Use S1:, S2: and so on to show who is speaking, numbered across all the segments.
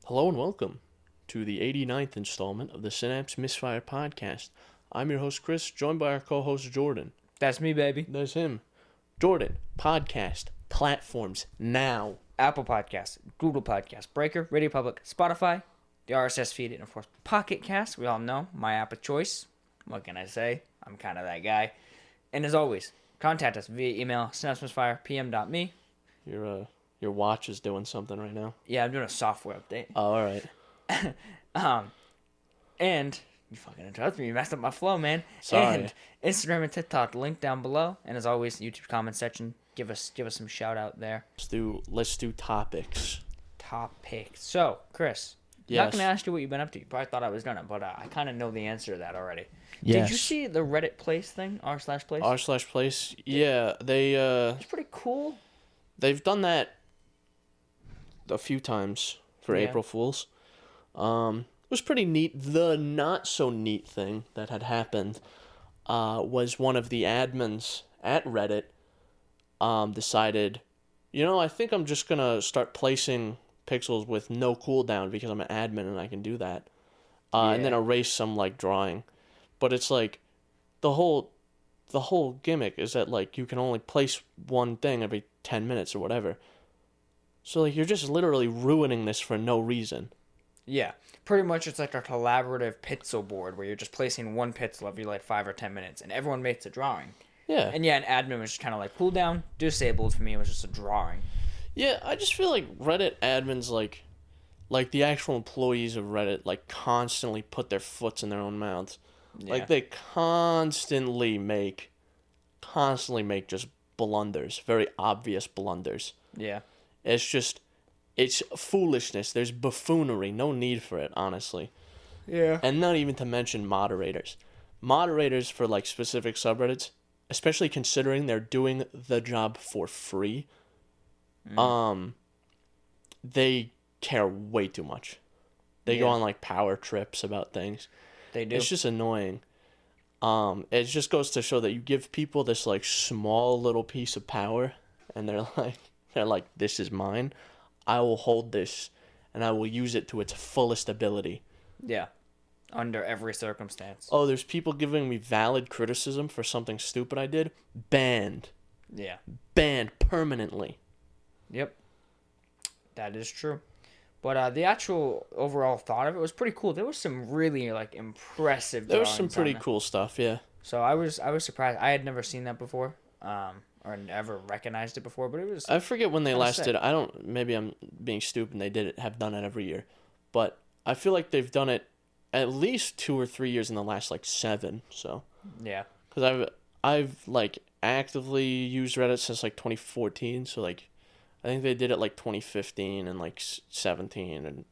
S1: Hello and welcome to the 89th installment of the Synapse Misfire Podcast. I'm your host, Chris, joined by our co-host, Jordan.
S2: That's me, baby.
S1: That's him. Jordan, podcast, platforms, now.
S2: Apple Podcasts, Google Podcasts, Breaker, Radio Public, Spotify, the RSS feed, and of course, Pocket Cast. We all know my app of choice. What can I say? I'm kind of that guy. And as always, contact us via email, synapsemisfirepm.me.
S1: Your watch is doing something right now.
S2: Yeah, I'm doing a software update.
S1: Oh, all right.
S2: And you fucking interrupted me. You messed up my flow, man.
S1: Sorry.
S2: And Instagram and TikTok, link down below. And as always, YouTube comment section. Give us some shout out there.
S1: Let's do topics.
S2: So, Chris.
S1: Yes.
S2: I'm not gonna ask you what you've been up to. You probably thought I was gonna, but I kind of know the answer to that already.
S1: Yes.
S2: Did you see the Reddit place thing? r/place.
S1: r/place. Yeah,
S2: It's pretty cool.
S1: they've done that a few times for April Fools. It was pretty neat. The not so neat thing that had happened was one of the admins at Reddit decided, I think I'm just gonna start placing pixels with no cooldown because I'm an admin and I can do that, and then erase some drawing. But it's the whole gimmick is that you can only place one thing every 10 minutes or whatever. So you're just literally ruining this for no reason.
S2: Yeah, pretty much it's like a collaborative pixel board where you're just placing one pixel every 5 or 10 minutes, and everyone makes a drawing.
S1: Yeah.
S2: And an admin was just kind of cooldown, disabled for me. It was just a drawing.
S1: Yeah, I just feel like Reddit admins, like the actual employees of Reddit, constantly put their foots in their own mouths.
S2: Yeah.
S1: They constantly make just blunders, very obvious blunders.
S2: Yeah.
S1: It's foolishness. There's buffoonery. No need for it, honestly.
S2: Yeah.
S1: And not even to mention moderators. Moderators for specific subreddits, especially considering they're doing the job for free, they care way too much. They go on power trips about things.
S2: They do.
S1: It's just annoying. It just goes to show that you give people this small little piece of power, and they're like, this is mine. I will hold this, and I will use it to its fullest ability.
S2: Yeah. Under every circumstance.
S1: Oh, there's people giving me valid criticism for something stupid I did. Banned.
S2: Yeah.
S1: Banned permanently.
S2: Yep. That is true. But the actual overall thought of it was pretty cool. There was some really impressive.
S1: There was some pretty cool stuff, yeah.
S2: So I was surprised. I had never seen that before, or never recognized it before. But it was.
S1: I forget when they last did it. Maybe I'm being stupid. And they have done it every year, but I feel like they've done it at least 2 or 3 years in the last 7. So
S2: yeah.
S1: Because I've actively used Reddit since 2014. So I think they did it 2015 and 17 and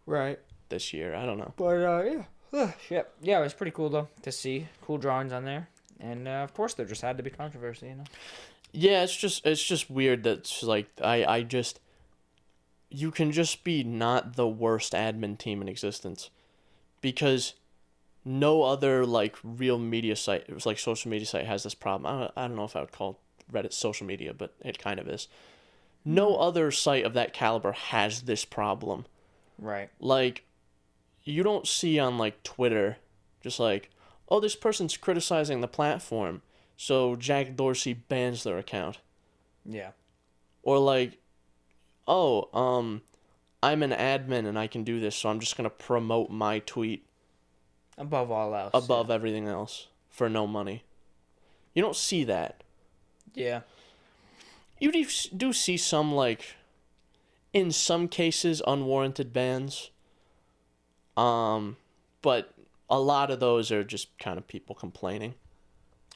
S2: right
S1: this year. I don't know.
S2: But yeah, it was pretty cool though to see cool drawings on there, and of course there just had to be controversy,
S1: Yeah, it's just weird that you can just be not the worst admin team in existence, because no other real media site, it was social media site, has this problem. I don't know if I would call Reddit social media, but it kind of is. No other site of that caliber has this problem.
S2: Right.
S1: You don't see on Twitter just oh, this person's criticizing the platform, so Jack Dorsey bans their account.
S2: Yeah.
S1: Or oh, I'm an admin and I can do this, so I'm just gonna promote my tweet
S2: above all else.
S1: Above everything else for no money. You don't see that.
S2: Yeah.
S1: You do see some in some cases unwarranted bans. But a lot of those are just kind of people complaining.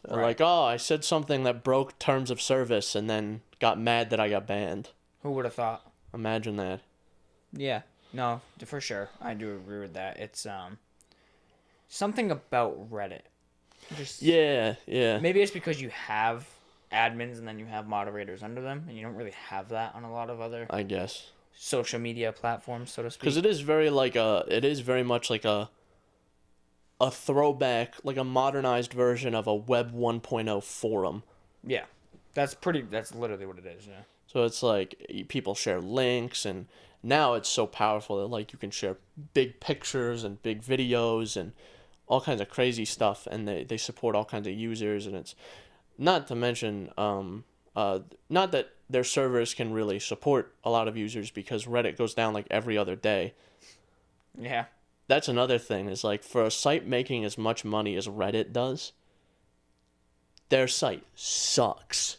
S2: Right.
S1: Oh, I said something that broke terms of service and then got mad that I got banned.
S2: Who would have thought?
S1: Imagine that.
S2: Yeah. No, for sure. I do agree with that. It's something about Reddit.
S1: Yeah.
S2: Maybe it's because you have admins and then you have moderators under them, and you don't really have that on a lot of other,
S1: I guess,
S2: social media platforms, so to speak.
S1: Because it is very much a throwback, a modernized version of a Web 1.0 forum.
S2: Yeah. That's literally what it is, yeah.
S1: So it's people share links and now it's so powerful that like you can share big pictures and big videos and all kinds of crazy stuff, and they support all kinds of users, and it's not to mention not that their servers can really support a lot of users because Reddit goes down like every other day.
S2: Yeah.
S1: That's another thing, is like for a site making as much money as Reddit does, their site sucks.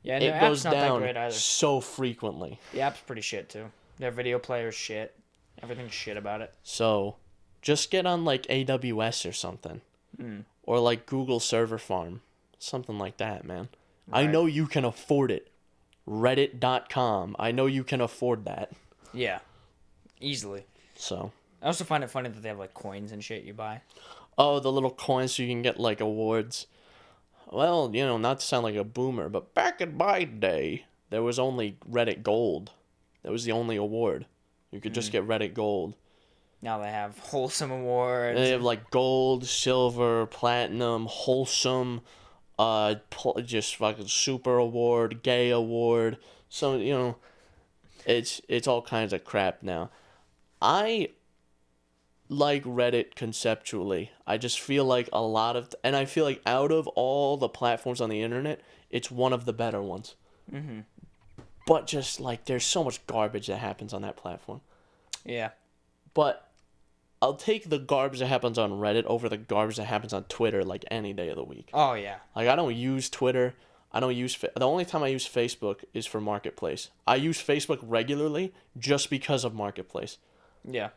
S2: Yeah,
S1: It goes
S2: not that
S1: down
S2: great either.
S1: so frequently.
S2: The app's pretty shit too. Their video player's shit. Everything's shit about it.
S1: So just get on like AWS or something. Or like Google Server Farm. Something like that, man. Right. I know you can afford it. Reddit.com. I know you can afford that.
S2: Yeah. Easily.
S1: So.
S2: I also find it funny that they have like coins and shit you buy.
S1: Oh, the little coins so you can get like awards. Well, you know, not to sound like a boomer, but back in my day, there was only Reddit Gold. That was the only award. You could just get Reddit Gold.
S2: Now they have wholesome awards.
S1: They have like gold, silver, platinum, wholesome, just fucking super award, gay award. So, you know, it's all kinds of crap now. I like Reddit conceptually. I just feel like a lot of, and I feel like out of all the platforms on the internet, it's one of the better ones. Mm-hmm. But just like there's so much garbage that happens on that platform. Yeah. But I'll take the garbage that happens on Reddit over the garbage that happens on Twitter like any day of the week.
S2: Oh yeah.
S1: Like I don't use Twitter. I don't use the only time I use Facebook is for Marketplace. I use Facebook regularly just because of Marketplace. Yeah.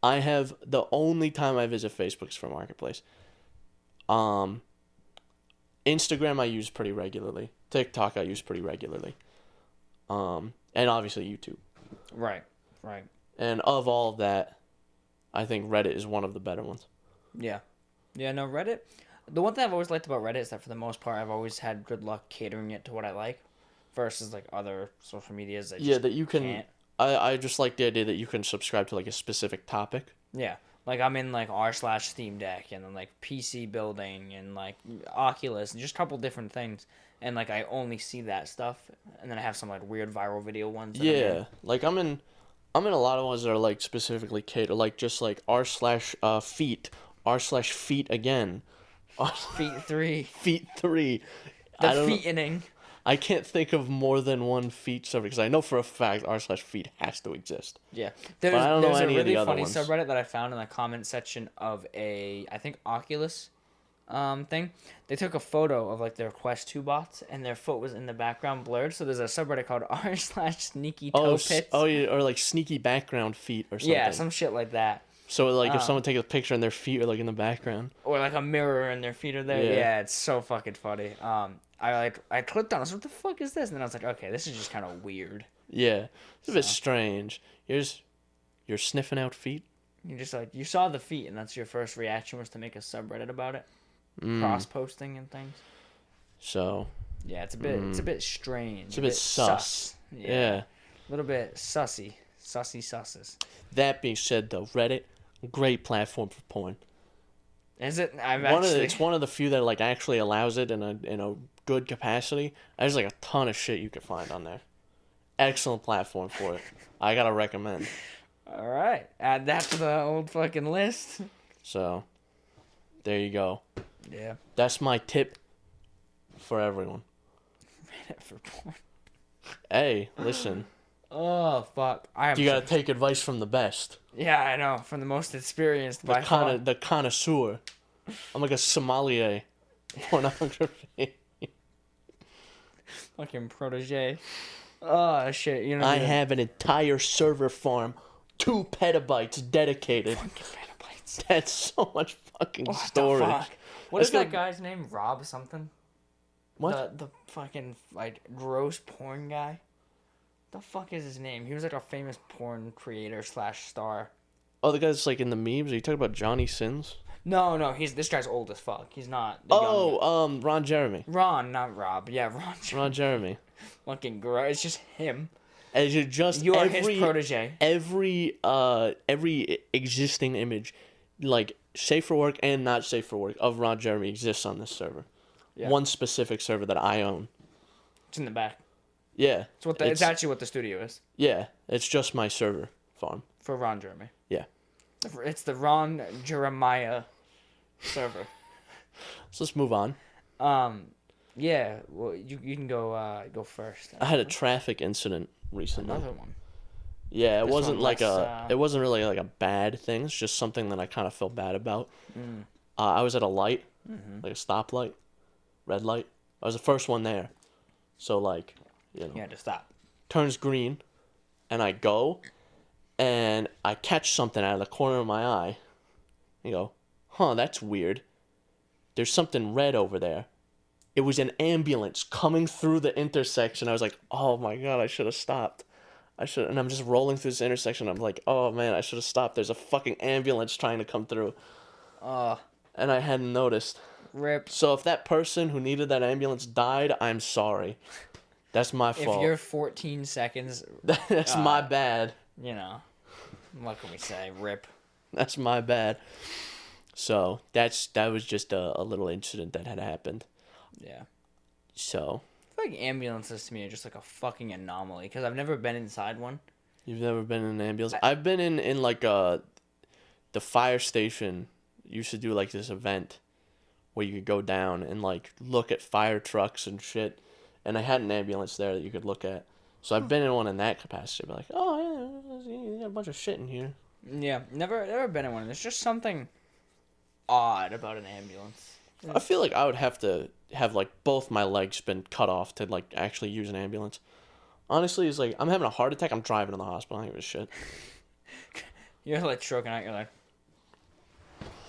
S1: I have the only time I visit Facebook is for Marketplace. Instagram I use pretty regularly. TikTok I use pretty regularly. And obviously YouTube.
S2: Right. Right.
S1: And of all of that, I think Reddit is one of the better ones.
S2: Yeah. Yeah, no, Reddit. The one thing I've always liked about Reddit is that for the most part I've always had good luck catering it to what I like versus like other social medias that
S1: that you can can't. I just like the idea that you can subscribe to like a specific topic.
S2: Yeah. Like I'm in like r/Steam Deck and then like PC building and like Oculus and just a couple different things. And like I only see that stuff and then I have some like weird viral video ones.
S1: Yeah. Like I'm in a lot of ones that are like specifically catered, like just like r/feet, r/feet again.
S2: Feet 3.
S1: Feet 3.
S2: The feetening.
S1: I can't think of more than one feet subreddit because I know for a fact r/feet has to exist.
S2: Yeah,
S1: but I don't know any of the other
S2: ones. There's a really funny subreddit that I found in the comment section of I think Oculus thing. They took a photo of like their Quest 2 bots and their foot was in the background blurred. So there's a subreddit called r/sneaky toe pits.
S1: Oh, yeah, or like sneaky background feet or something.
S2: Yeah, some shit like that.
S1: So like if someone takes a picture and their feet are like in the background,
S2: or like a mirror and their feet are there. Yeah, it's so fucking funny. I clicked on it. I was like, what the fuck is this? And then I was like, okay, this is just kind of weird.
S1: Yeah, it's a bit strange. You're sniffing out feet.
S2: You just like you saw the feet, and that's your first reaction was to make a subreddit about it, cross posting and things.
S1: So.
S2: Yeah, it's a bit strange.
S1: It's a bit sus. Yeah.
S2: A little bit sussy, susses.
S1: That being said, though, Reddit, great platform for porn.
S2: Is it?
S1: It's one of the few that like actually allows it in a good capacity. There's like a ton of shit you can find on there. Excellent platform for it. I gotta recommend.
S2: All right, add that to the old fucking list.
S1: So, there you go.
S2: Yeah.
S1: That's my tip for everyone.
S2: Reddit for porn.
S1: Hey, listen.
S2: Oh fuck!
S1: You gotta take advice from the best.
S2: Yeah, I know. From the most experienced.
S1: The connoisseur. I'm like a sommelier. Pornography.
S2: Fucking protege. Oh shit! You know.
S1: I have an entire server farm, 2 petabytes dedicated.
S2: Fucking petabytes.
S1: That's so much fucking storage.
S2: The fuck? What is that guy's name? Rob something.
S1: What?
S2: The fucking like gross porn guy. The fuck is his name? He was like a famous porn creator / star.
S1: Oh, the guy's like in the memes? Are you talking about Johnny Sins?
S2: No, this guy's old as fuck. He's not.
S1: Ron Jeremy.
S2: Ron, not Rob. Yeah, Ron.
S1: Ron Jeremy.
S2: Fucking gross. It's just him.
S1: As you just
S2: you are his protege.
S1: Every existing image, like safe for work and not safe for work, of Ron Jeremy exists on this server. Yeah. One specific server that I own.
S2: It's in the back.
S1: Yeah.
S2: It's actually what the studio is.
S1: Yeah, it's just my server farm.
S2: For Ron Jeremy.
S1: Yeah.
S2: It's the Ron Jeremiah server.
S1: So let's move on.
S2: Yeah, well, you can go first.
S1: I had a traffic incident recently.
S2: Another one.
S1: Yeah, it
S2: This
S1: wasn't
S2: one
S1: like
S2: less,
S1: it wasn't really like a bad thing. It's just something that I kind of felt bad about. I was at a light, like a stoplight, red light. I was the first one there, so like, you
S2: You had to stop.
S1: turns green, and I go, and I catch something out of the corner of my eye. You go, huh? That's weird. There's something red over there. It was an ambulance coming through the intersection. I was like, oh my god, I should have stopped. And I'm just rolling through this intersection. I'm like, oh man, I should have stopped. There's a fucking ambulance trying to come through. And I hadn't noticed.
S2: Rip.
S1: So if that person who needed that ambulance died, I'm sorry. That's my fault.
S2: If you're 14 seconds,
S1: That's my bad.
S2: you know, what can we say? Rip.
S1: That's my bad. So that was just a little incident that had happened.
S2: Yeah.
S1: So
S2: I feel like ambulances to me are just like a fucking anomaly because I've never been inside one.
S1: you've never been in an ambulance? I've been in like the fire station used to do like this event where you could go down and like look at fire trucks and shit, and they had an ambulance there that you could look at. So I've been in one in that capacity. Be like, oh yeah, you got a bunch of shit in here.
S2: Yeah, never been in one. There's just something odd about an ambulance.
S1: I feel like I would have to have like both my legs been cut off to like actually use an ambulance. Honestly, it's like I'm having a heart attack. I'm driving to the hospital. I don't give a shit.
S2: You're like stroking out. You're like,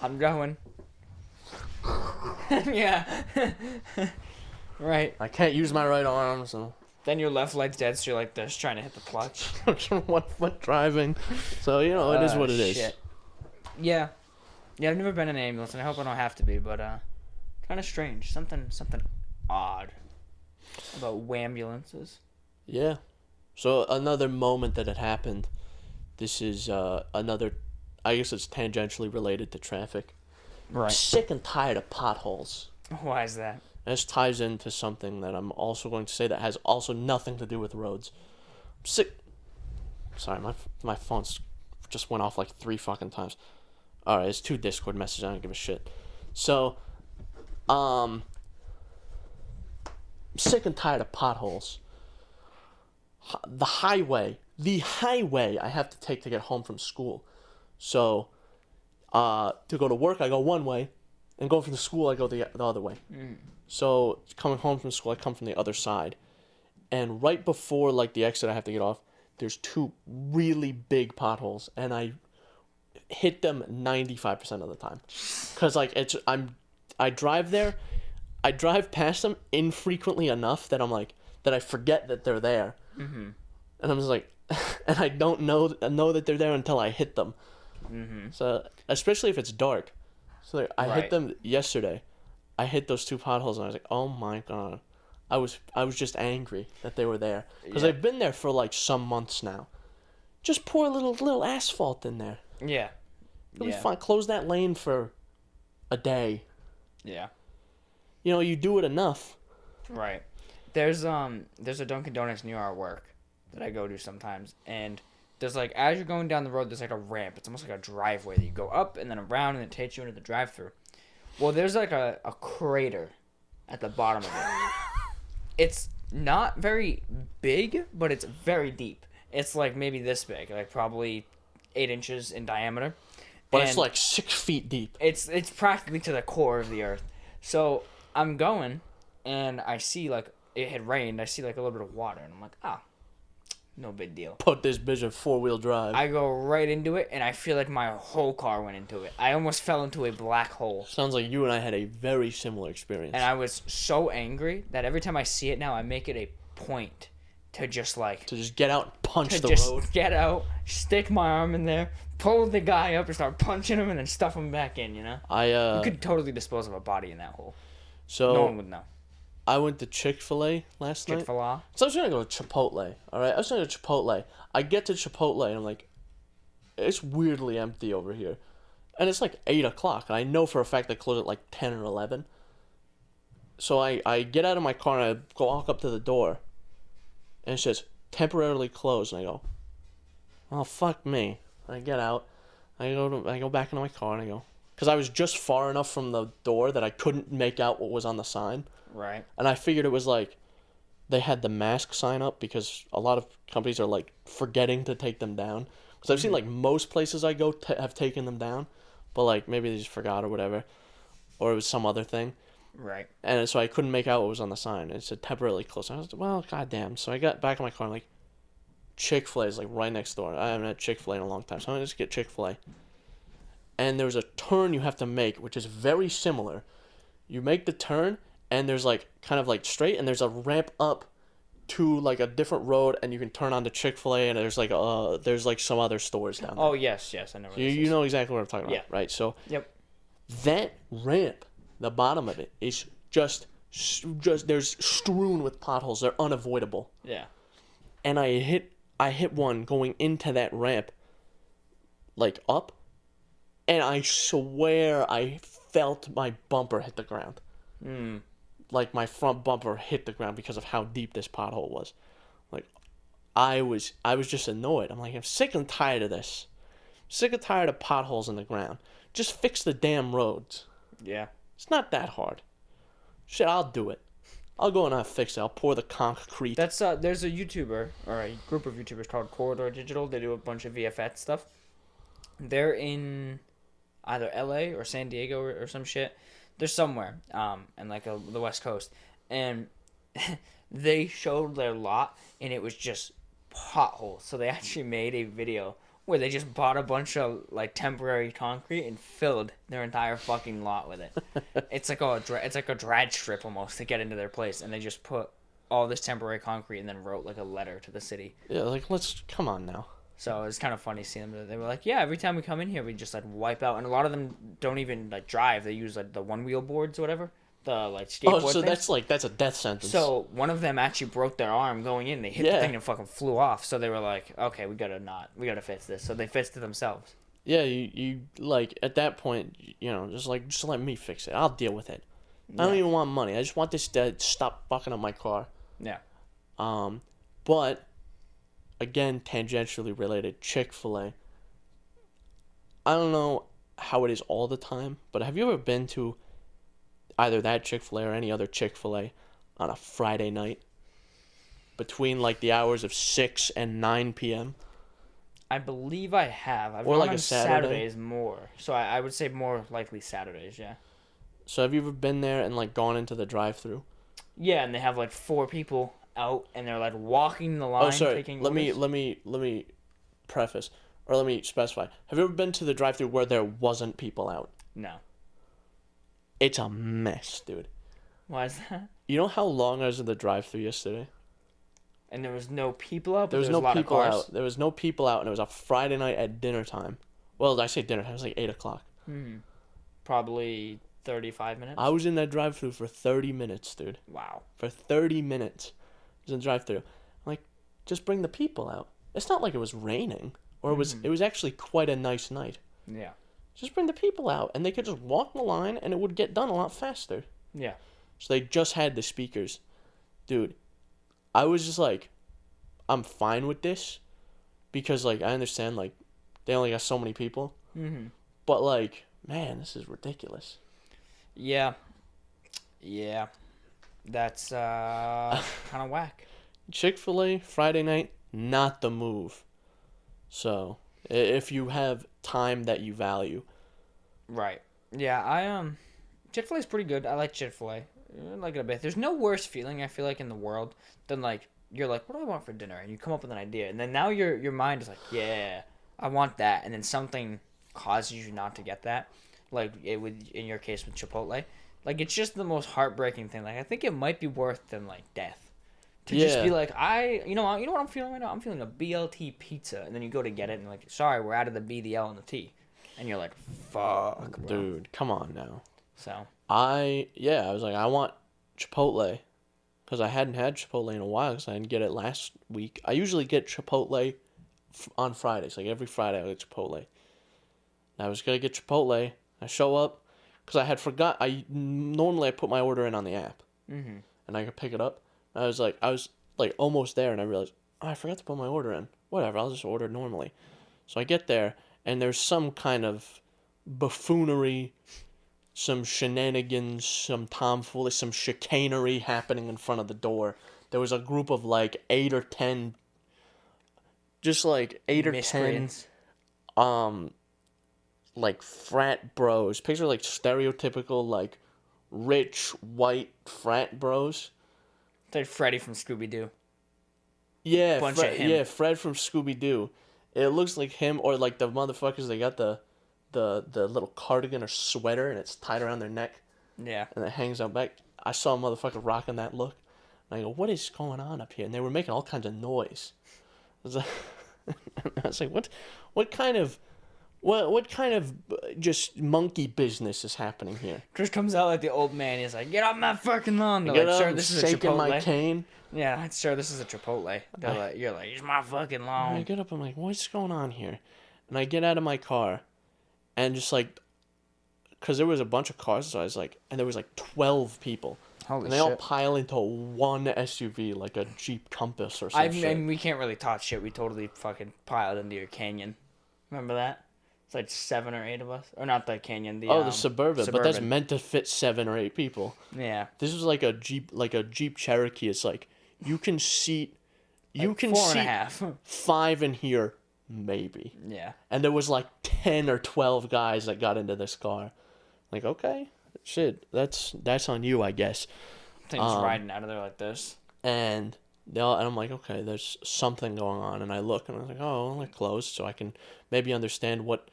S2: I'm going. Yeah. Right.
S1: I can't use my right arm, so
S2: Then your left leg's dead, so you're like just trying to hit the clutch.
S1: I'm 1 foot driving. So you know, it is what it is.
S2: Shit. Yeah. Yeah, I've never been in an ambulance, and I hope I don't have to be, but kind of strange. Something odd about wambulances.
S1: Yeah. So another moment that had happened. This is another. I guess it's tangentially related to traffic.
S2: Right.
S1: Sick and tired of potholes.
S2: Why is that?
S1: This ties into something that I'm also going to say that has also nothing to do with roads. I'm sick. Sorry, my phone just went off like 3 fucking times. Alright, it's 2 Discord messages. I don't give a shit. So, I'm sick and tired of potholes. The highway I have to take to get home from school. So, to go to work, I go one way, and going from the school, I go the other way. So, coming home from school, I come from the other side. And right before, like, the exit I have to get off, there's 2 really big potholes, and I hit them 95% of the time. Because, like, I drive there, I drive past them infrequently enough that I'm like, that I forget that they're there. Mm-hmm. And I'm just like, and I don't know that they're there until I hit them. Mm-hmm. So, especially if it's dark. So, like, I hit them yesterday. I hit those 2 potholes, and I was like, oh my god. I was just angry that they were there. Because they've been there for, like, some months now. Just pour a little asphalt in there.
S2: Yeah.
S1: It'll be fine. Close that lane for a day.
S2: Yeah.
S1: You know, you do it enough.
S2: Right. There's a Dunkin' Donuts near our work that I go to sometimes, and there's like, as you're going down the road, there's like a ramp. It's almost like a driveway that you go up and then around, and it takes you into the drive-thru. Well, there's like a crater at the bottom of it. It's not very big, but it's very deep. It's like maybe this big, like probably 8 inches in diameter.
S1: But it's like 6 feet deep.
S2: It's practically to the core of the earth. So I'm going, and I see like it had rained. I see like a little bit of water, and I'm like, no big deal.
S1: Put this bitch in 4-wheel drive.
S2: I go right into it, and I feel like my whole car went into it. I almost fell into a black hole.
S1: Sounds like you and I had a very similar experience.
S2: And I was so angry that every time I see it now, I make it a point to just like...
S1: To just get out and punch the
S2: just
S1: road.
S2: Get out, stick my arm in there, pull the guy up and start punching him, and then stuff him back in, you know? You could totally dispose of a body in that hole.
S1: So
S2: no one would know.
S1: I went to Chick-fil-A last night.
S2: Chick-fil-A?
S1: So I was going to go to Chipotle, alright? I was going to go to Chipotle. I get to Chipotle, and I'm like, it's weirdly empty over here. And it's like 8 o'clock, and I know for a fact they close at like 10 or 11. So I get out of my car, and I go walk up to the door. and it says temporarily closed, and I go, oh, fuck me. I get out, I go back into my car, and I go, because I was just far enough from the door that I couldn't make out what was on the sign.
S2: Right.
S1: And I figured it was like, they had the mask sign up because a lot of companies are like forgetting to take them down. Because I've seen like most places I go have taken them down, but like maybe they just forgot or whatever, or it was some other thing.
S2: Right.
S1: And so I couldn't make out what was on the sign. It said temporarily closed. I was like, well, goddamn. So I got back in my car and like, Chick-fil-A is like right next door. I haven't had Chick-fil-A in a long time, so I'm gonna just get Chick-fil-A. And there's a turn you have to make, which is very similar. You make the turn, and there's like kind of like straight, and there's a ramp up to like a different road, and you can turn onto Chick-fil-A, and there's like some other stores down there.
S2: Oh yes, I know.
S1: You know exactly what I'm talking about, right? So
S2: yep,
S1: that ramp, the bottom of it is just there's strewn with potholes. They're unavoidable.
S2: Yeah.
S1: And I hit one going into that ramp, like up, and I swear I felt my bumper hit the ground. Like my front bumper hit the ground because of how deep this pothole was. Like, I was just annoyed. I'm like, I'm sick and tired of this. Sick and tired of potholes in the ground. Just fix the damn roads.
S2: Yeah.
S1: It's not that hard. Shit, I'll do it. I'll go and I'll fix it. I'll pour the concrete.
S2: That's there's a YouTuber or a group of YouTubers called Corridor Digital. They do a bunch of VFX stuff. They're in either LA or San Diego or some shit. They're somewhere, in like the West Coast, and they showed their lot, and it was just potholes. So they actually made a video where they just bought a bunch of like temporary concrete and filled their entire fucking lot with it. It's like a drag strip almost to get into their place, and they just put all this temporary concrete and then wrote like a letter to the city.
S1: Yeah, like come on now.
S2: So it's kind of funny seeing them. They were like, yeah, every time we come in here, we just like wipe out. And a lot of them don't even like drive. They use like the one wheel boards or whatever. The like skateboard
S1: so
S2: things.
S1: that's a death sentence.
S2: So one of them actually broke their arm going in. They hit the thing and fucking flew off. So they were like, okay, we gotta fix this. So they fixed it themselves.
S1: Yeah, you like at that point, just let me fix it. I'll deal with it. I don't even want money. I just want this to stop fucking up my car.
S2: Yeah.
S1: But again, tangentially related, Chick-fil-A. I don't know how it is all the time, but have you ever been to either that Chick-fil-A or any other Chick-fil-A on a Friday night between like the hours of 6 and 9 p.m.?
S2: I believe I have. I've
S1: or
S2: gone
S1: like
S2: on
S1: a Saturday?
S2: Saturdays more. So I would say more likely Saturdays, yeah.
S1: So have you ever been there and like gone into the drive-thru?
S2: Yeah, and they have like 4 people out, and they're like walking the line.
S1: Oh, sorry.
S2: Taking
S1: Let
S2: orders.
S1: me preface, or let me specify. Have you ever been to the drive-thru where there wasn't people out?
S2: No.
S1: It's a mess, dude.
S2: Why is that?
S1: You know how long I was in the drive-thru yesterday?
S2: And there was no people out.
S1: There was no
S2: a lot
S1: people
S2: of cars?
S1: out. There was no people out, and it was a Friday night at dinner time. Well, I say dinner time. It was like 8 o'clock.
S2: Probably 35 minutes.
S1: I was in that drive-thru for 30 minutes, dude.
S2: Wow.
S1: For 30 minutes. I was in the drive-thru. I'm like, just bring the people out. It's not like it was raining, or it was actually quite a nice night.
S2: Yeah.
S1: Just bring the people out, and they could just walk the line, and it would get done a lot faster.
S2: Yeah.
S1: So they just had the speakers. Dude, I was just like, I'm fine with this, because, like, I understand, like, they only got so many people. But, like, man, this is ridiculous.
S2: Yeah. Yeah. That's kind of whack.
S1: Chick-fil-A, Friday night, not the move. So, if you have time that you value.
S2: Right. Yeah, Chick-fil-A is pretty good. I like Chick-fil-A. I like it a bit. There's no worse feeling, I feel like, in the world than, like, you're like, what do I want for dinner? And you come up with an idea. And then now your mind is like, yeah, I want that. And then something causes you not to get that. Like, it would, in your case with Chipotle. Like, it's just the most heartbreaking thing. Like, I think it might be worse than, like, death. To just be like, you know what I'm feeling right now? I'm feeling a BLT pizza. And then you go to get it and, like, sorry, we're out of the B, the L, and the T. And you're like, fuck, bro.
S1: Dude, come on now.
S2: So.
S1: I was like, I want Chipotle. Because I hadn't had Chipotle in a while because I didn't get it last week. I usually get Chipotle on Fridays. Like, every Friday I get Chipotle. I was going to get Chipotle. I show up because I had normally I put my order in on the app. And I could pick it up. I was like almost there, and I realized, oh, I forgot to put my order in. Whatever, I'll just order normally. So I get there, and there's some kind of buffoonery, some shenanigans, some tomfoolery, some chicanery happening in front of the door. There was a group of like 8 or 10, just like 8 or 10,
S2: Miscreants.
S1: like frat bros. Picture like stereotypical like rich white frat bros.
S2: It's like Freddy from Scooby-Doo.
S1: Yeah,
S2: Bunch of him.
S1: Fred from Scooby-Doo. It looks like him, or like the motherfuckers. They got the little cardigan or sweater, and it's tied around their neck,
S2: Yeah.
S1: and it hangs out back. I saw a motherfucker rocking that look, and I go, "What is going on up here?" And they were making all kinds of noise. I was like, what kind of just monkey business is happening here?
S2: Chris comes out like the old man. He's like, "Get off my fucking lawn!" They're
S1: Get
S2: like,
S1: up,
S2: "Sir, this is a
S1: shaking
S2: Chipotle."
S1: my cane.
S2: Yeah, sir, this is a Chipotle. They're like, "You're like, it's my fucking
S1: And
S2: lawn."
S1: I get up, I'm like, what's going on here? And I get out of my car, and just like, because there was a bunch of cars, so I was like, and there was like 12 people.
S2: Holy
S1: and they
S2: shit.
S1: all pile into one SUV, like a Jeep Compass or something.
S2: And we can't really talk shit. We totally fucking piled into your Canyon. Remember that? It's like 7 or 8 of us. Or not the Canyon. The
S1: Suburban, but that's meant to fit 7 or 8 people.
S2: Yeah.
S1: This was like a Jeep Cherokee. It's like, you can seat,
S2: Like 4.5.
S1: 5 in here, maybe.
S2: Yeah.
S1: And there was like 10 or 12 guys that got into this car. Like, okay, shit, that's on you, I guess.
S2: Things riding out of there like this.
S1: And I'm like, okay, there's something going on. And I look, and I was like, oh, they're closed, so I can maybe understand what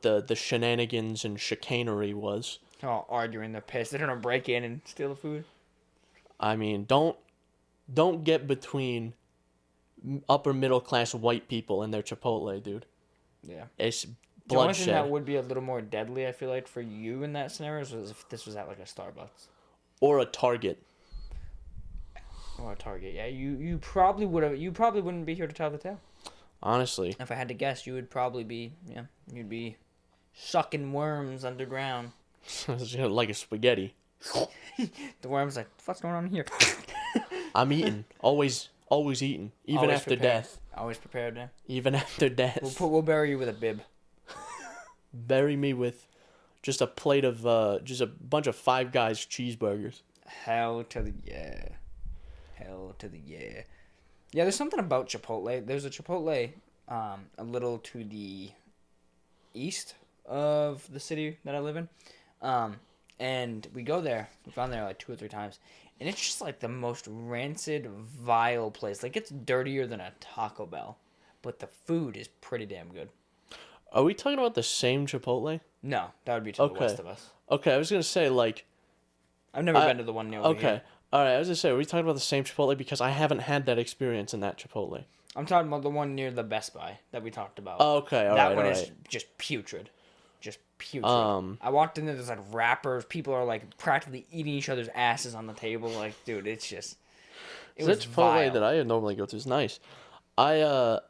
S1: the shenanigans and chicanery was.
S2: They're all arguing. They're pissed. They're gonna break in and steal the food.
S1: I mean, don't get between upper middle class white people and their Chipotle, dude.
S2: Yeah.
S1: It's
S2: The only
S1: bloodshed.
S2: thing that would be a little more deadly, I feel like, for you in that scenario was if this was at like a Starbucks
S1: or a Target.
S2: or a Target. Yeah, you probably would have. You probably wouldn't be here to tell the tale.
S1: Honestly.
S2: If I had to guess, you would probably be. Yeah, you'd be sucking worms underground.
S1: Like a spaghetti.
S2: The worm's like, what's going on here?
S1: I'm eating. Always eating. Even
S2: Always
S1: after
S2: prepared.
S1: death.
S2: Always prepared, man.
S1: Even after death.
S2: We'll bury you with a bib.
S1: Bury me with just a plate of just a bunch of Five Guys cheeseburgers.
S2: Hell to the yeah. Hell to the yeah. Yeah, there's something about Chipotle. There's a Chipotle a little to the east of the city that I live in. And we go there. We've gone there like 2 or 3 times. And it's just like the most rancid, vile place. Like, it's dirtier than a Taco Bell. But the food is pretty damn good.
S1: Are we talking about the same Chipotle?
S2: No, that would be to the west of us.
S1: Okay, I was going to say, like...
S2: I've never been to the one near over here.
S1: Okay, alright, I was going to say, are we talking about the same Chipotle? Because I haven't had that experience in that Chipotle.
S2: I'm talking about the one near the Best Buy that we talked about.
S1: Oh, okay, alright,
S2: that one is just putrid. Just putrid. I walked in there, there's like wrappers. People are like practically eating each other's asses on the table. Like, dude, it's just... It was
S1: Chipotle
S2: vile.
S1: that I normally go to is nice. There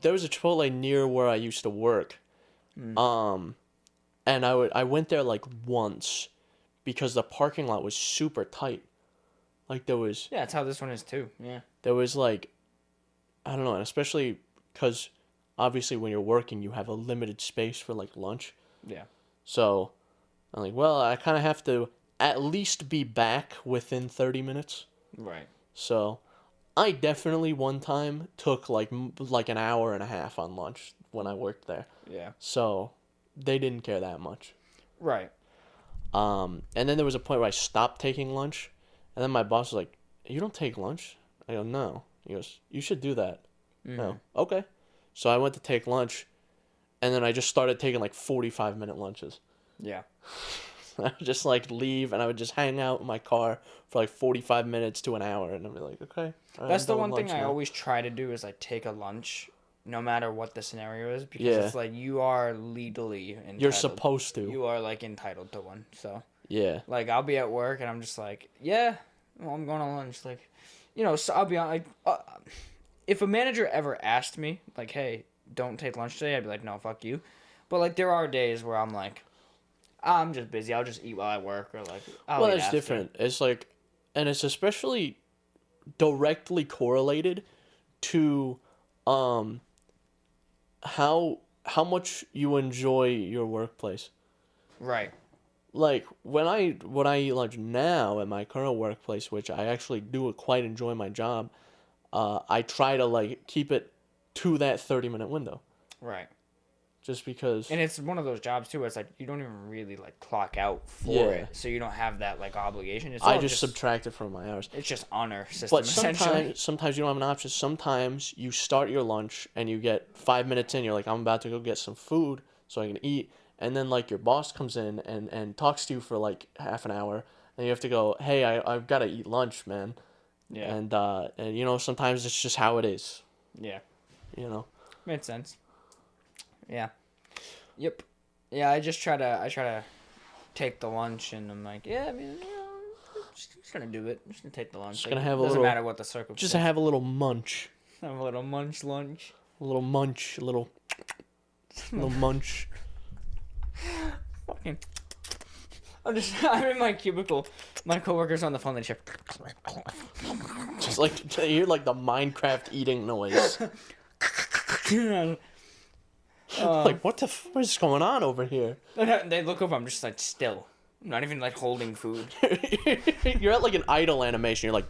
S1: was a Chipotle near where I used to work. And I went there like once because the parking lot was super tight. Like there was...
S2: Yeah, that's how this one is too. Yeah.
S1: There was like... I don't know, and especially because obviously when you're working, you have a limited space for like lunch.
S2: Yeah.
S1: So I'm like, well, I kind of have to at least be back within 30 minutes.
S2: Right.
S1: So I definitely one time took like an hour and a half on lunch when I worked there.
S2: Yeah.
S1: So they didn't care that much.
S2: Right.
S1: And then there was a point where I stopped taking lunch, and then my boss was like, "You don't take lunch?" I go, "No." He goes, "You should do that." Oh, okay. So I went to take lunch, and then I just started taking like 45-minute lunches.
S2: Yeah.
S1: I would just like leave, and I would just hang out in my car for like 45 minutes to an hour, and I'd be like, okay.
S2: That's the one thing I always try to do is like take a lunch, no matter what the scenario is, because it's like you are legally entitled.
S1: You're supposed to.
S2: You are like entitled to one. So
S1: yeah,
S2: like I'll be at work and I'm just like, yeah, well, I'm going on lunch. Like, you know, so I'll be on. Like, if a manager ever asked me like, hey, don't take lunch today, I'd be like, no, fuck you. But like there are days where I'm like, I'm just busy. I'll just eat while I work, or like. I'll
S1: well,
S2: eat
S1: it's
S2: after.
S1: different. It's like, and it's especially directly correlated to how much you enjoy your workplace.
S2: Right.
S1: Like when I eat lunch now at my current workplace, which I actually do quite enjoy my job, I try to like keep it to that 30-minute window.
S2: Right.
S1: Just because.
S2: And it's one of those jobs too where it's like you don't even really like clock out for it, so you don't have that like obligation. It's
S1: I just subtract it from my hours.
S2: It's just honor system.
S1: But sometimes you don't have an option. Sometimes you start your lunch and you get 5 minutes in. You're like, I'm about to go get some food so I can eat. And then like your boss comes in and talks to you for like half an hour, and you have to go, hey, I've got to eat lunch, man.
S2: Yeah.
S1: And you know, sometimes it's just how it is.
S2: Yeah.
S1: You know.
S2: Makes sense. Yeah. Yep. Yeah, I try to take the lunch, and I'm like, yeah, I mean, you know, just gonna do it. I'm just gonna take the lunch.
S1: Just
S2: like,
S1: gonna have a
S2: doesn't
S1: little.
S2: matter what the circumstance.
S1: Just have a little munch.
S2: Have a little munch lunch.
S1: A little munch. A little munch.
S2: Fucking. I'm in my cubicle. My coworker's on the phone. They just
S1: just like you hear like the Minecraft eating noise. Like what what is going on over here?
S2: They look over. I'm just like still. I'm not even like holding food.
S1: You're at like an idle animation. You're like.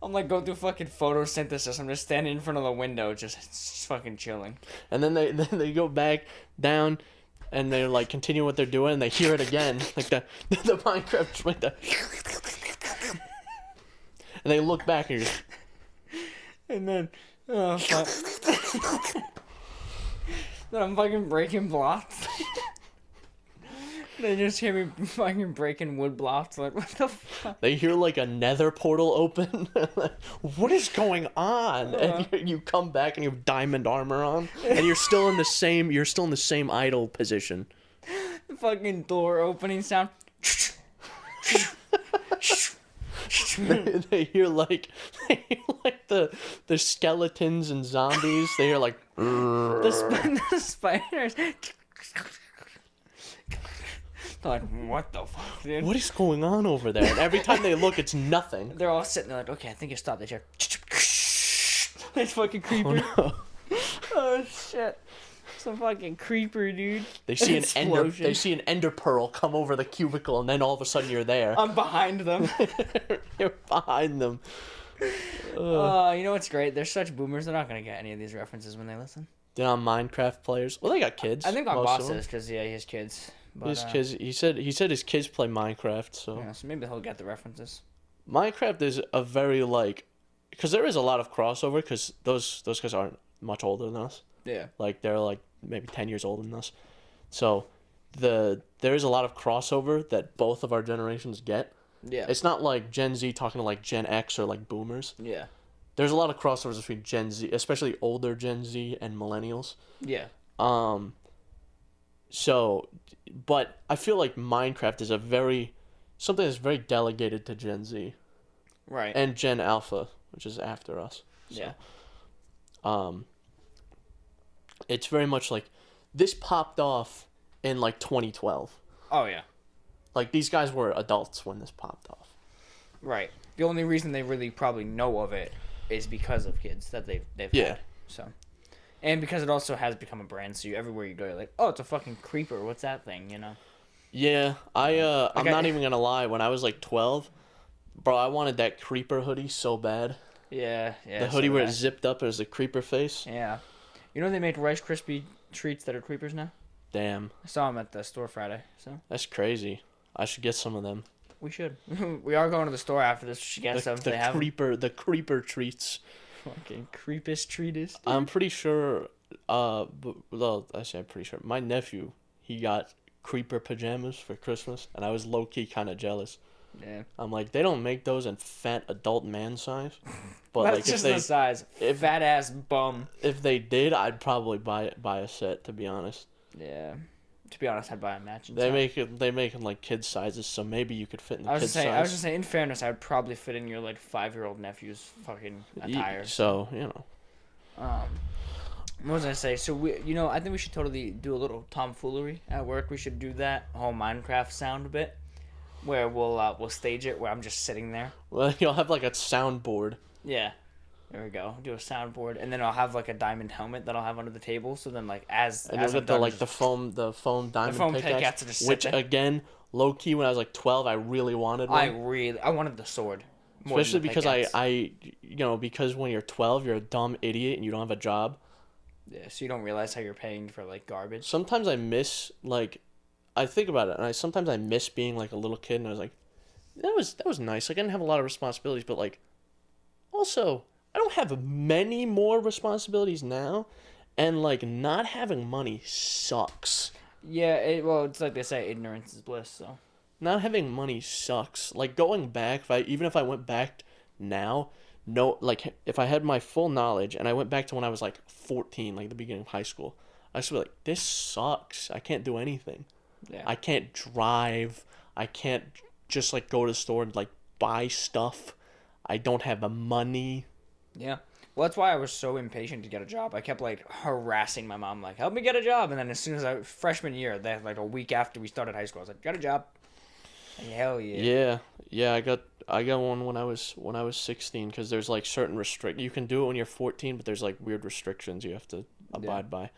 S2: I'm like going through fucking photosynthesis. I'm just standing in front of the window, just fucking chilling.
S1: And then they go back down, and they like continue what they're doing, and they hear it again, like the Minecraft like the. And they look back and you're just.
S2: And then, oh fuck. Then I'm fucking breaking blocks. They just hear me fucking breaking wood blocks. Like, what the fuck?
S1: They hear like a nether portal open. What is going on? And you come back and you have diamond armor on, and you're still in the same idle position.
S2: The fucking door opening sound.
S1: They hear like the skeletons and zombies. They hear like
S2: the spiders. Like, what the fuck, dude?
S1: What is going on over there? And every time they look, it's nothing.
S2: They're all sitting there like, okay, I think you stopped. They hear, it's fucking creeper.
S1: Oh, no.
S2: Oh shit. Some fucking creeper, dude.
S1: They see an ender pearl come over the cubicle, and then all of a sudden you're there.
S2: I'm behind them.
S1: You're behind them.
S2: You know what's great? They're such boomers. They're not gonna get any of these references when they listen.
S1: They're not Minecraft players. Well, they got kids.
S2: I think our boss is, because he has kids. But,
S1: his kids. He said his kids play Minecraft. So
S2: yeah, so maybe he'll get the references.
S1: Minecraft is a very because there is a lot of crossover, because those guys aren't much older than us.
S2: Yeah.
S1: Like they're like maybe 10 years older than us. So there is a lot of crossover that both of our generations get.
S2: Yeah.
S1: It's not like Gen Z talking to like Gen X or like boomers.
S2: Yeah.
S1: There's a lot of crossovers between Gen Z, especially older Gen Z and millennials.
S2: Yeah.
S1: So, but I feel like Minecraft is something that's very delegated to Gen Z.
S2: Right.
S1: And Gen Alpha, which is after us. So,
S2: yeah.
S1: It's very much like this popped off in like 2012.
S2: Oh yeah.
S1: Like these guys were adults when this popped off.
S2: Right. The only reason they really probably know of it is because of kids that they've had. So, and because it also has become a brand, so everywhere you go, you're like, oh, it's a fucking creeper. What's that thing? You know.
S1: Yeah, I'm not even gonna lie. When I was like 12, bro, I wanted that creeper hoodie so bad.
S2: Yeah.
S1: The hoodie where it zipped up as a creeper face.
S2: Yeah. You know they make Rice Krispie treats that are creepers now?
S1: Damn.
S2: I saw them at the store Friday, so.
S1: That's crazy. I should get some of them.
S2: We should. We are going to the store after this. We should get some.
S1: The creeper treats.
S2: Fucking creepest treatist. Dude.
S1: I'm pretty sure. I'm pretty sure. My nephew, he got creeper pajamas for Christmas, and I was low key kind of jealous.
S2: Yeah.
S1: I'm like, they don't make those in fat adult man size. But
S2: that's
S1: like,
S2: just the size. Fat ass bum.
S1: If they did, I'd probably buy a set. To be honest.
S2: Yeah. To be honest, I'd buy a matching.
S1: They make in like kids sizes, so maybe you could fit in the kids size.
S2: I was just saying, in fairness, I would probably fit in your like 5-year-old nephew's fucking attire.
S1: So you know.
S2: What was I say? So I think we should totally do a little tomfoolery at work. We should do that whole Minecraft sound bit. where we'll stage it where I'm just sitting there.
S1: Well, you'll have like a soundboard.
S2: Yeah. There we go. Do a soundboard, and then I'll have like a diamond helmet that I'll have under the table. So then, like
S1: and you'll get the foam diamond pickaxe,
S2: to just
S1: which
S2: sit there.
S1: again, low key, when I was like 12, I really wanted one.
S2: I wanted the sword,
S1: especially because because when you're 12, you're a dumb idiot and you don't have a job.
S2: Yeah, so you don't realize how you're paying for like garbage.
S1: Sometimes I miss I think about it, and sometimes I miss being like a little kid, and I was like, that was nice. Like I didn't have a lot of responsibilities, but like, also. I don't have many more responsibilities now, and like not having money sucks.
S2: Yeah, it's like they say, ignorance is bliss. So
S1: not having money sucks. Like going back, even if I went back now, if I had my full knowledge and I went back to when I was like 14, like the beginning of high school, I would be like, this sucks. I can't do anything.
S2: Yeah.
S1: I can't drive. I can't just like go to the store and like buy stuff. I don't have the money.
S2: Yeah. Well, that's why I was so impatient to get a job. I kept like harassing my mom, like, help me get a job. And then as soon as freshman year, like a week after we started high school, I was like, got a job. And hell yeah.
S1: Yeah. I got one when I was 16 because there's like certain you can do it when you're 14, but there's like weird restrictions you have to abide by.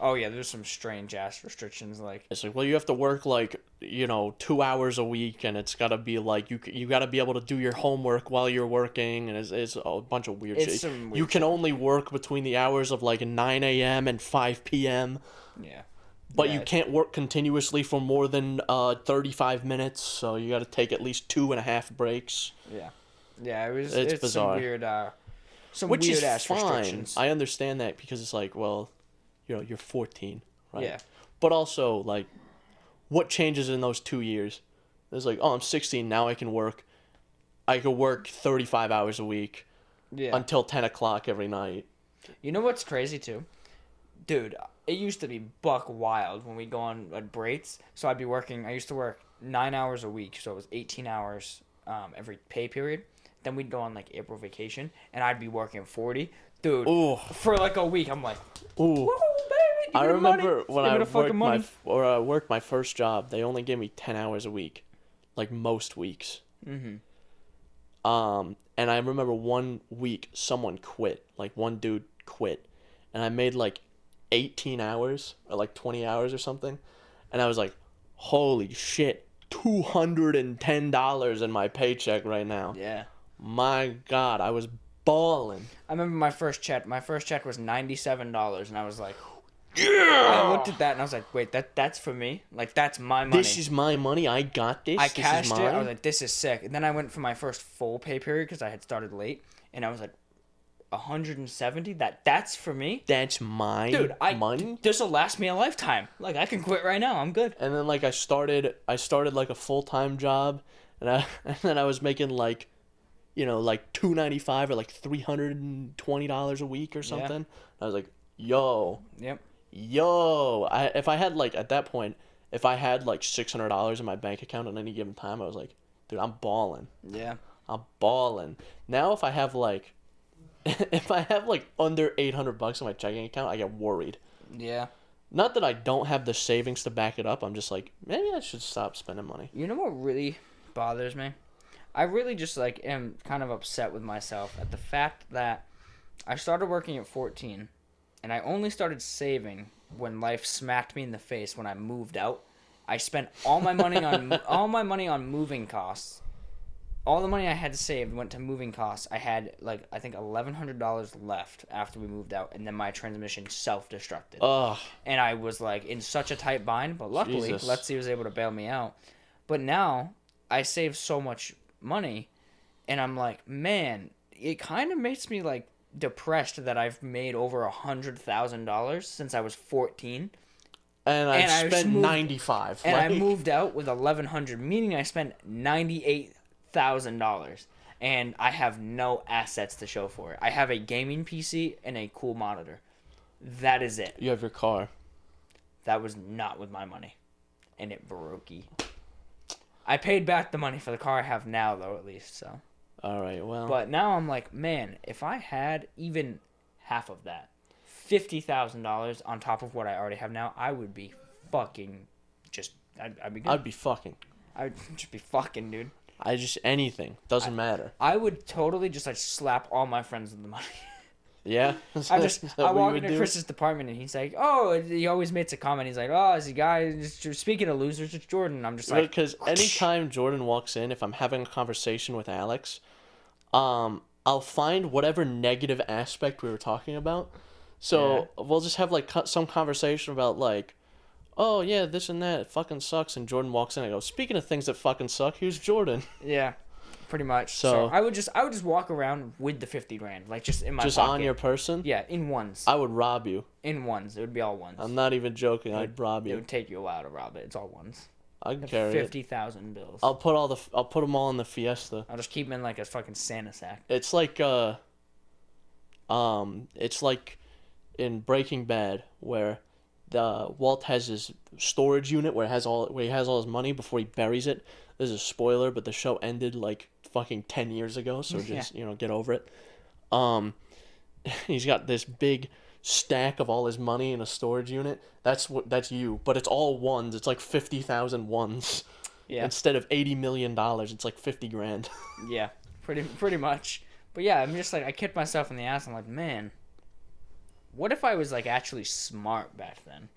S2: Oh yeah, there's some strange ass restrictions like.
S1: It's like, well, you have to work like 2 hours a week, and it's gotta be like you gotta be able to do your homework while you're working, and it's a bunch of weird shit. You can only work between the hours of like 9 a.m. and 5 p.m.
S2: Yeah.
S1: But you can't work continuously for more than 35 minutes, so you got to take at least 2.5 breaks.
S2: Yeah. Yeah,
S1: it's bizarre.
S2: Some
S1: Which
S2: weird
S1: is
S2: ass
S1: fine.
S2: Restrictions.
S1: I understand that because it's like, well, you're 14, right?
S2: Yeah.
S1: But also, like, what changes in those 2 years? It's like, oh, I'm 16, now I can work. I could work 35 hours a week until 10 o'clock every night.
S2: You know what's crazy, too? Dude, it used to be buck wild when we go on breaks. So I used to work 9 hours a week, so it was 18 hours every pay period. Then we'd go on, like, April vacation, and I'd be working 40. Dude, for like a week, I'm like,
S1: ooh.
S2: Woo, baby,
S1: I remember when I worked my first job, they only gave me 10 hours a week, like most weeks.
S2: Mm-hmm.
S1: And I remember one week someone quit, like one dude quit, and I made like 18 hours or like 20 hours or something, and I was like, holy shit, $210 in my paycheck right now.
S2: Yeah. My
S1: God, I was balling.
S2: I remember my first check. My first check was $97, and I was like,
S1: yeah.
S2: I looked at that and I was like, wait, that's for me? Like, that's my money.
S1: This is my money. I got this.
S2: I cashed it. I was like, this is sick. And then I went for my first full pay period because I had started late, and I was like, 170. That's for me.
S1: That's my money.
S2: This will last me a lifetime. Like, I can quit right now. I'm good.
S1: And then like I started like a full-time job, and then I was making like, like $295 or like $320 a week or something. Yeah. I was like, yo.
S2: Yep.
S1: Yo. If I had like $600 in my bank account at any given time, I was like, dude, I'm balling.
S2: Yeah.
S1: I'm balling. Now if I have like under $800 in my checking account, I get worried.
S2: Yeah.
S1: Not that I don't have the savings to back it up. I'm just like, maybe I should stop spending money.
S2: You know what really bothers me? I really just like am kind of upset with myself at the fact that I started working at 14, and I only started saving when life smacked me in the face when I moved out. I spent all my money on moving costs. All the money I had saved went to moving costs. I had I think $1,100 left after we moved out, and then my transmission self-destructed.
S1: Ugh.
S2: And I was like in such a tight bind, but luckily Letsy was able to bail me out. But now I saved so much money, and I'm like, man, it kind of makes me like depressed that I've made over $100,000 since I was 14.
S1: And I spent $95.
S2: And I moved out with $1,100, meaning I spent $98,000, and I have no assets to show for it. I have a gaming PC and a cool monitor. That is it.
S1: You have your car.
S2: That was not with my money, and it brokey. I paid back the money for the car I have now, though, at least, so.
S1: All right, well.
S2: But now I'm like, man, if I had even half of that, $50,000 on top of what I already have now, I would be fucking just, I'd be good.
S1: I'd be fucking
S2: I would just be fucking, dude.
S1: Anything. Doesn't matter.
S2: I would totally just like slap all my friends with the money.
S1: Yeah?
S2: I walk into Chris's department and he's like, oh, he always makes a comment. He's like, oh, is the guy, speaking of losers, it's Jordan. I'm just like.
S1: Because anytime Jordan walks in, if I'm having a conversation with Alex, I'll find whatever negative aspect we were talking about. So we'll just have like some conversation about like, oh yeah, this and that, it fucking sucks. And Jordan walks in and I go, speaking of things that fucking suck, here's Jordan.
S2: Yeah. Pretty much. So I would just walk around with the 50 grand, like just in my
S1: just
S2: pocket.
S1: On your person.
S2: Yeah, in ones.
S1: I would rob you.
S2: In ones, it would be all ones.
S1: I'm not even joking. I'd rob you.
S2: It would take you a while to rob it. It's all ones.
S1: I can carry
S2: 50,000 bills.
S1: I'll put them all in the Fiesta.
S2: I'll just keep them in like a fucking Santa sack.
S1: It's like it's like in Breaking Bad where Walt has his storage unit where he has all his money before he buries it. This is a spoiler, but the show ended like fucking 10 years ago, so just get over it. He's got this big stack of all his money in a storage unit. That's you, but it's all ones. It's like 50,000 ones. Yeah. Instead of $80 million, it's like 50 grand.
S2: Yeah, pretty much. But yeah, I'm just like, I kicked myself in the ass. I'm like, man, what if I was like actually smart back then?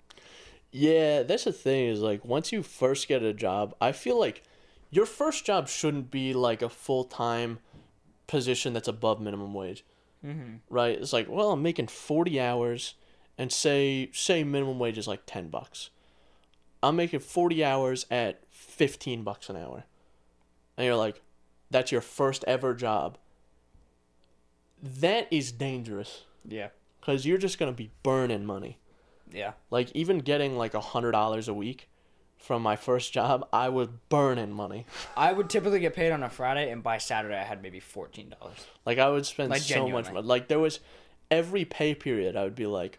S1: Yeah, that's the thing is like once you first get a job, I feel like your first job shouldn't be like a full-time position that's above minimum wage. Mm-hmm. Right? It's like, well, I'm making 40 hours and say minimum wage is like $10. I'm making 40 hours at $15 an hour. And you're like, that's your first ever job. That is dangerous.
S2: Yeah.
S1: Because you're just going to be burning money.
S2: Yeah.
S1: Like, even getting like $100 a week from my first job, I was burning money.
S2: I would typically get paid on a Friday, and by Saturday I had maybe $14.
S1: Like, I would spend so much money. Like, there was every pay period, I would be like,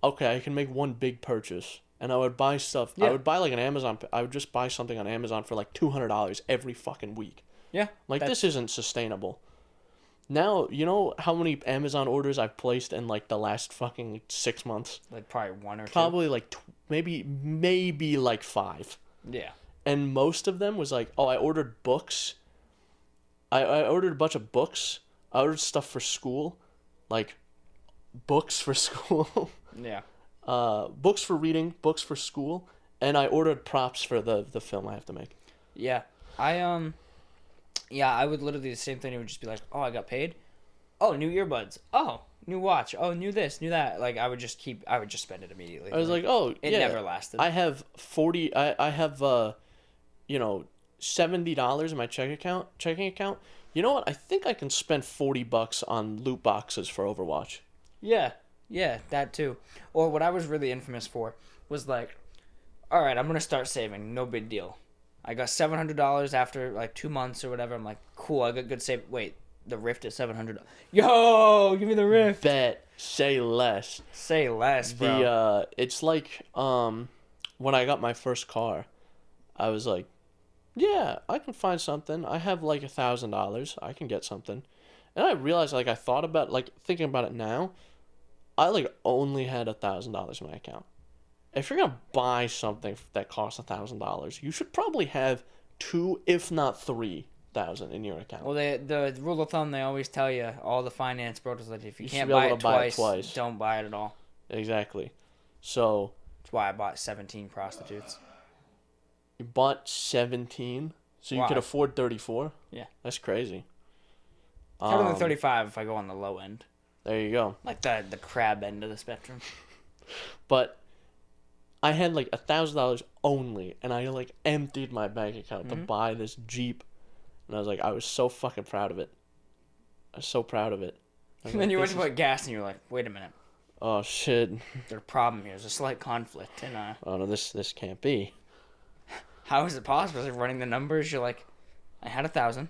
S1: okay, I can make one big purchase. And I would buy stuff. Yeah. I would buy like an Amazon. I would just buy something on Amazon for like $200 every fucking week.
S2: Yeah.
S1: Like, this isn't sustainable. Now, you know how many Amazon orders I've placed in like the last fucking 6 months?
S2: Like probably one or two.
S1: Probably like maybe like 5.
S2: Yeah.
S1: And most of them was like, oh, I ordered books. I ordered a bunch of books. I ordered stuff for school, like books for school.
S2: Yeah.
S1: Books for reading, books for school, and I ordered props for the film I have to make.
S2: Yeah. I would literally do the same thing. It would just be like, oh, I got paid. Oh, new earbuds. Oh, new watch. Oh, new this, new that. Like, I would just spend it immediately.
S1: I was like oh,
S2: it never lasted.
S1: I have I have $70 in my checking account. You know what? I think I can spend $40 on loot boxes for Overwatch.
S2: Yeah, that too. Or what I was really infamous for was like, all right, I'm gonna start saving. No big deal. I got $700 after like 2 months or whatever. I'm like, cool, I got good save. Wait, the Rift is $700. Yo, give me the Rift.
S1: Bet. Say less.
S2: Say less, bro.
S1: It's like when I got my first car, I was like, yeah, I can find something. I have like $1,000. I can get something. And I realized, like, I thought about, like, thinking about it now, I like only had $1,000 in my account. If you're gonna buy something that costs $1,000, you should probably have 2, if not 3,000 in your account.
S2: Well, the rule of thumb they always tell you, all the finance bros, that if you can't buy it twice, don't buy it at all.
S1: Exactly. So
S2: that's why I bought 17 prostitutes.
S1: You bought 17, so you could afford 34.
S2: Yeah,
S1: that's crazy.
S2: Probably 35 if I go on the low end.
S1: There you go.
S2: Like the crab end of the spectrum.
S1: But I had like $1,000 only, and I like emptied my bank account to buy this Jeep, and I was like, I was so fucking proud of it. I was so proud of it.
S2: And then you went to put gas, and you were like, wait a minute.
S1: Oh shit.
S2: There's a problem here. There's a slight conflict, and
S1: oh no, this can't be.
S2: How is it possible? Like running the numbers, you're like, I had 1,000.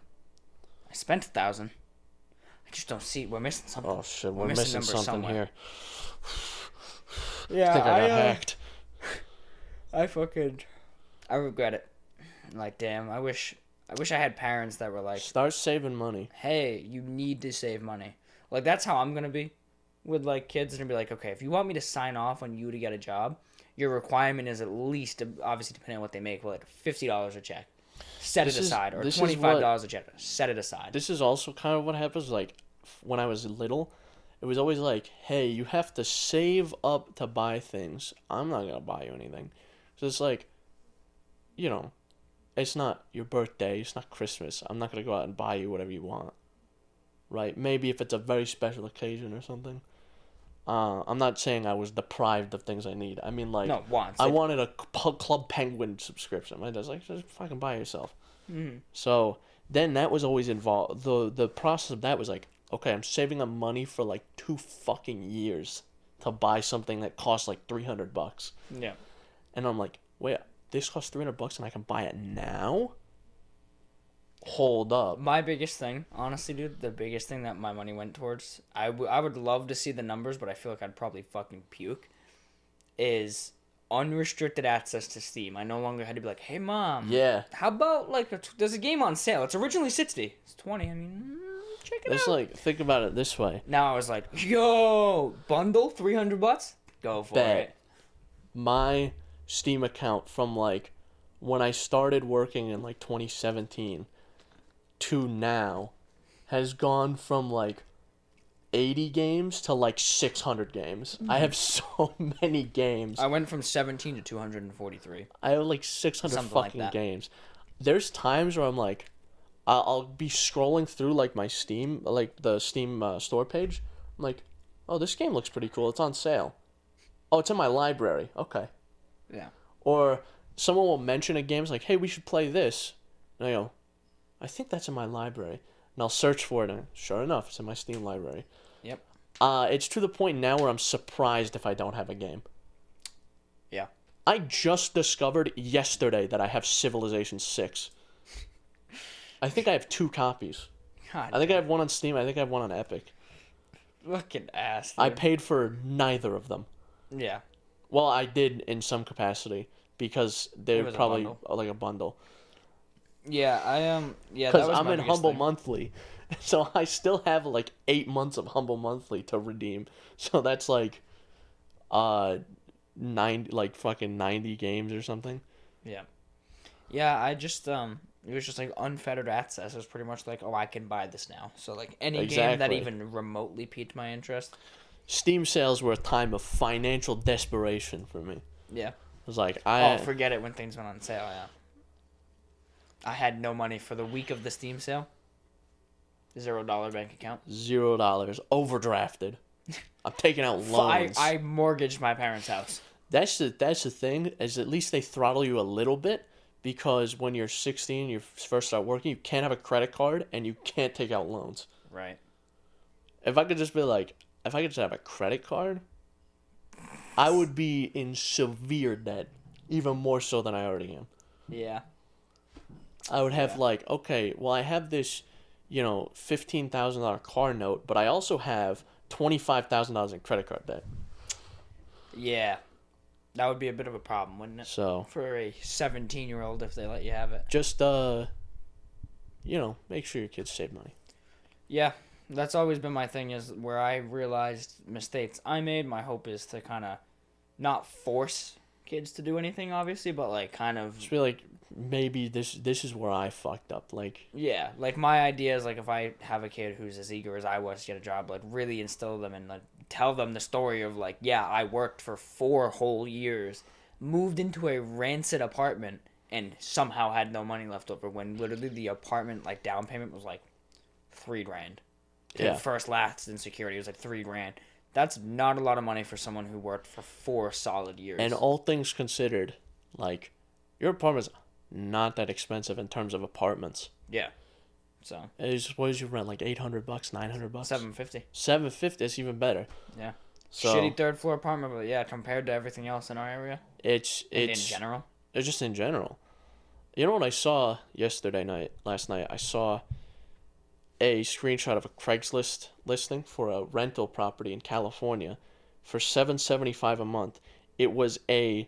S2: I spent 1,000. I just don't see. We're missing something.
S1: Oh shit, we're missing something somewhere. Here.
S2: Yeah,
S1: I think I got hacked.
S2: I regret it. Like, damn, I wish I had parents that were like,
S1: start saving money.
S2: Hey, you need to save money. Like, that's how I'm gonna be with like kids, and be like, okay, if you want me to sign off on you to get a job, your requirement is at least, obviously depending on what they make, like $50 a check. Set it aside. Or $25 a Jetta. Set it aside.
S1: This is also kind of what happens, like, when I was little. It was always like, hey, you have to save up to buy things. I'm not going to buy you anything. So it's like, you know, it's not your birthday. It's not Christmas. I'm not going to go out and buy you whatever you want. Right? Maybe if it's a very special occasion or something. I'm not saying I was deprived of things I need. I mean, like,
S2: no, wants.
S1: I wanted a Club Penguin subscription. My dad's like, just fucking buy it yourself.
S2: Mm-hmm.
S1: So then that was always involved. The process of that was like, okay, I'm saving up money for like 2 fucking years to buy something that costs like $300.
S2: Yeah.
S1: And I'm like, wait, this costs $300 and I can buy it now? Hold up.
S2: My biggest thing, honestly, dude, the biggest thing that my money went towards, I would love to see the numbers, but I feel like I'd probably fucking puke, is unrestricted access to Steam. I no longer had to be like, hey, Mom.
S1: Yeah.
S2: How about, like, there's a game on sale. It's originally $60. It's $20. I mean, check it out.
S1: It's like, think about it this way.
S2: Now I was like, yo, bundle, $300? Go for it.
S1: My Steam account from, like, when I started working in, like, 2017 to now has gone from, like, 80 games to, like, 600 games. I have so many games.
S2: I went from 17 to 243.
S1: I have, like, 600
S2: Something
S1: fucking
S2: like that.
S1: games. There's times where I'm, like, I'll be scrolling through, like, my Steam, like, the Steam store page. I'm like, oh, this game looks pretty cool. It's on sale. Oh, it's in my library. Okay.
S2: Yeah.
S1: Or someone will mention a game, it's like, hey, we should play this. And I go, I think that's in my library. And I'll search for it, and sure enough, it's in my Steam library.
S2: Yep.
S1: It's to the point now where I'm surprised if I don't have a game.
S2: Yeah.
S1: I just discovered yesterday that I have Civilization 6. I think I have 2 copies.
S2: God,
S1: I think I have one on Steam. I think I have one on Epic.
S2: fucking ass. Dude.
S1: I paid for neither of them.
S2: Yeah.
S1: Well, I did in some capacity because they're
S2: was a
S1: probably
S2: bundle.
S1: like a bundle.
S2: Yeah, Yeah,
S1: Because
S2: that was
S1: I'm
S2: my
S1: in
S2: biggest
S1: Humble
S2: thing.
S1: Monthly, so I still have like 8 months of Humble Monthly to redeem. So that's like, 90 games or something.
S2: Yeah. Yeah, I just it was just like unfettered access. It was pretty much like, oh, I can buy this now. So like any game that
S1: Exactly.
S2: even remotely piqued my interest.
S1: Steam sales were a time of financial desperation for me.
S2: Yeah.
S1: It was like
S2: Oh, forget it when things went on sale. Yeah. I had no money for the week of the Steam sale. $0 bank account.
S1: $0 overdrafted. I'm taking out loans.
S2: I mortgaged my parents' house.
S1: That's the thing, is at least they throttle you a little bit, because when you're 16, you first start working, you can't have a credit card and you can't take out loans.
S2: Right.
S1: If I could just have a credit card, I would be in severe debt, even more so than I already am.
S2: Yeah.
S1: I would have okay, well, I have this, $15,000 car note, but I also have $25,000 in credit card debt.
S2: Yeah. That would be a bit of a problem, wouldn't it?
S1: So
S2: For a 17-year-old, if they let you have it.
S1: just make sure your kids save money.
S2: Yeah, that's always been my thing, is where I realized mistakes I made. My hope is to kind of not force kids to do anything, obviously, but like kind of...
S1: Just be like, maybe this is where I fucked up. Like,
S2: Yeah, like my idea is like if I have a kid who's as eager as I was to get a job, like really instill them and like tell them the story of like, yeah, I worked for 4 whole years, moved into a rancid apartment, and somehow had no money left over when literally the apartment like down payment was like $3,000.
S1: Yeah.
S2: First, last, and security was like $3,000. That's not a lot of money for someone who worked for 4 solid years.
S1: and all things considered, like, your apartment's not that expensive in terms of apartments.
S2: Yeah. So.
S1: What is your rent, like $800, $900?
S2: $750.
S1: $750 is even better.
S2: Yeah.
S1: So
S2: Shitty 3rd floor apartment, but yeah, compared to everything else in our area.
S1: it's
S2: In general.
S1: It's just in general. You know what I saw last night? I saw a screenshot of a Craigslist listing for a rental property in California for $775 a month. It was an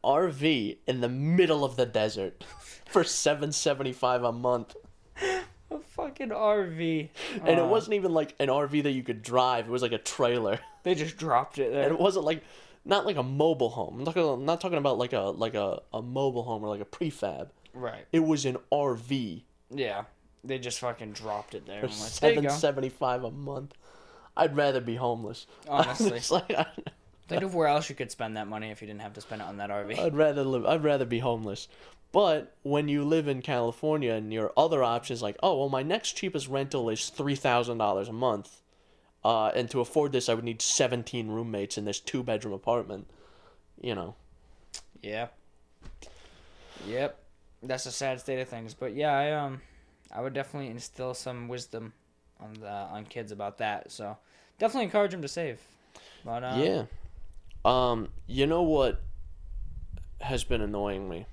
S1: RV in the middle of the desert for $775 a month.
S2: A fucking RV.
S1: And it wasn't even like an RV that you could drive. It was like a trailer.
S2: They just dropped it there.
S1: And it wasn't like not like a mobile home. I'm not talking about like a mobile home or like a prefab.
S2: Right.
S1: It was an RV.
S2: Yeah. They just fucking dropped it there.
S1: For
S2: I'm like, there you go.
S1: $7.75 a month. I'd rather be homeless.
S2: Honestly.
S1: It's like,
S2: Think of where else you could spend that money if you didn't have to spend it on that RV.
S1: I'd rather be homeless. But when you live in California and your other options like, oh well, my next cheapest rental is $3,000 a month, and to afford this, I would need 17 roommates in this 2-bedroom apartment. You know.
S2: Yeah. Yep. That's a sad state of things, but yeah, I would definitely instill some wisdom on kids about that. So definitely encourage them to save. But
S1: yeah. You know what has been annoying me?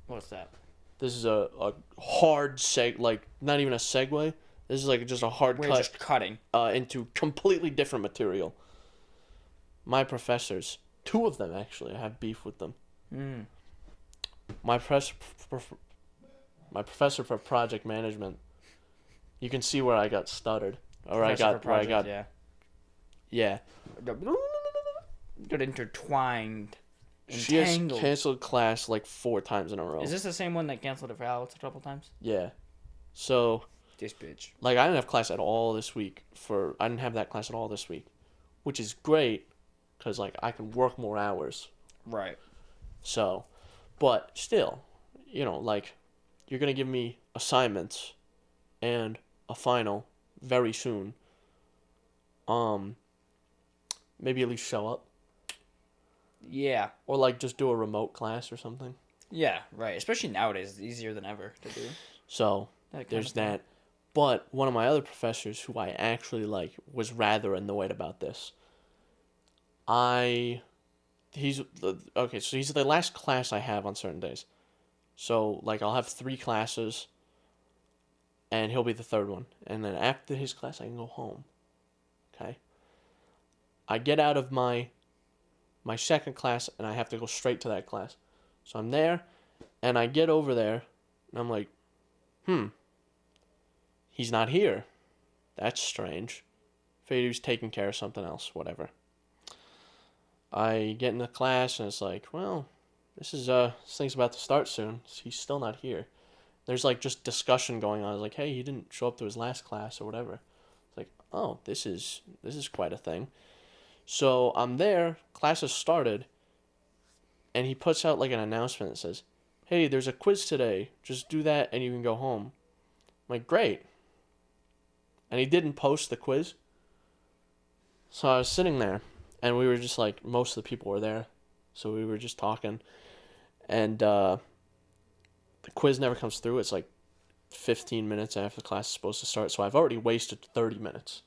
S2: What's that?
S1: This is a hard not even a segue. This is like just a hard
S2: We're
S1: cut.
S2: just cutting.
S1: Into completely different material. My professors, 2 of them actually, I have beef with them.
S2: Mm.
S1: My professor for project management. You can see where I got stuttered, or yeah.
S2: Got intertwined.
S1: She has
S2: Entangled.
S1: canceled class like 4 times in a row.
S2: Is this the same one that canceled it for Alex a couple times?
S1: Yeah. So.
S2: This bitch.
S1: Like, I didn't have class at all this week. I didn't have that class at all this week, which is great, because like I can work more hours.
S2: Right.
S1: So, but still, like, you're gonna give me assignments, and a final very soon. Maybe at least show up.
S2: Yeah.
S1: Or like just do a remote class or something.
S2: Yeah, right. Especially nowadays, it's easier than ever to do.
S1: So there's that. But one of my other professors, who I actually like, was rather annoyed about this. He's the last class I have on certain days. So like I'll have 3 classes, and he'll be the 3rd one. And then after his class, I can go home. Okay. I get out of my 2nd class, and I have to go straight to that class. So I'm there, and I get over there, and I'm like, he's not here. That's strange. Figured he was taking care of something else, whatever. I get into class, and it's like, well, this thing's about to start soon. He's still not here. There's like just discussion going on. It's like, hey, he didn't show up to his last class or whatever. It's like, oh, this is quite a thing. So I'm there, class has started, and he puts out like an announcement that says, hey, there's a quiz today. Just do that and you can go home. I'm like, great. And he didn't post the quiz. So I was sitting there, and we were just like, most of the people were there. So we were just talking. And the quiz never comes through. It's like 15 minutes after the class is supposed to start. So I've already wasted 30 minutes.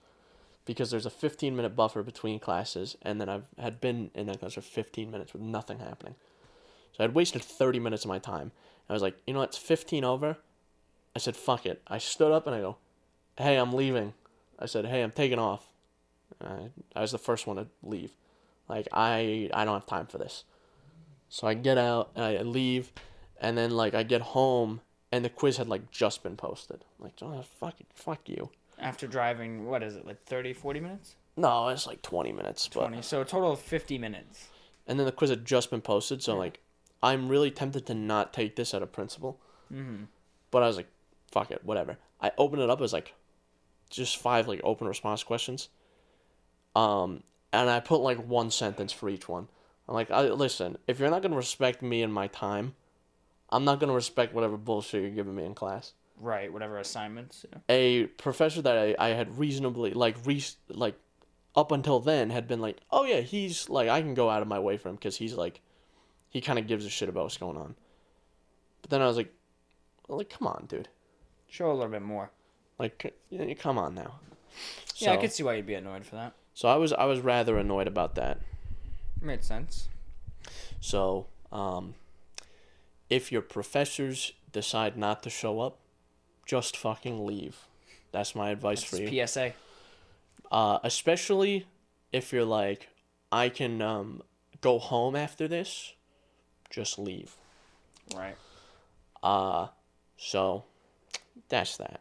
S1: Because there's a 15-minute buffer between classes, and then I had been in that class for 15 minutes with nothing happening. So I'd wasted 30 minutes of my time. I was like, you know what, it's 15 over. I said, fuck it. I stood up and I go, hey, I'm leaving. I said, hey, I'm taking off. I was the first one to leave. Like, I don't have time for this. So I get out, and I leave, and then, like, I get home, and the quiz had, like, just been posted. I'm like, oh, fuck you.
S2: After driving, what is it, like 30, 40 minutes?
S1: No, it's like 20 minutes.
S2: 20, so a total of 50 minutes.
S1: And then the quiz had just been posted, so like, I'm really tempted to not take this out of principle.
S2: Mm-hmm.
S1: But I was like, fuck it, whatever. I opened it up as like, just 5 like open response questions. And I put like 1 sentence for each one. I'm like, listen, if you're not going to respect me and my time, I'm not going to respect whatever bullshit you're giving me in class.
S2: Right, whatever assignments. Yeah.
S1: A professor that I had reasonably, up until then had been like, oh yeah, he's, like, I can go out of my way for him because he's, like, he kind of gives a shit about what's going on. But then I was like, come on, dude.
S2: Show a little bit more.
S1: Like, come on now.
S2: Yeah, I could see why you'd be annoyed for that.
S1: So I was rather annoyed about that.
S2: Made sense.
S1: So, if your professors decide not to show up, just fucking leave. That's my advice for you.
S2: PSA.
S1: Especially if you're like, I can go home after this, just leave.
S2: Right.
S1: So that's that.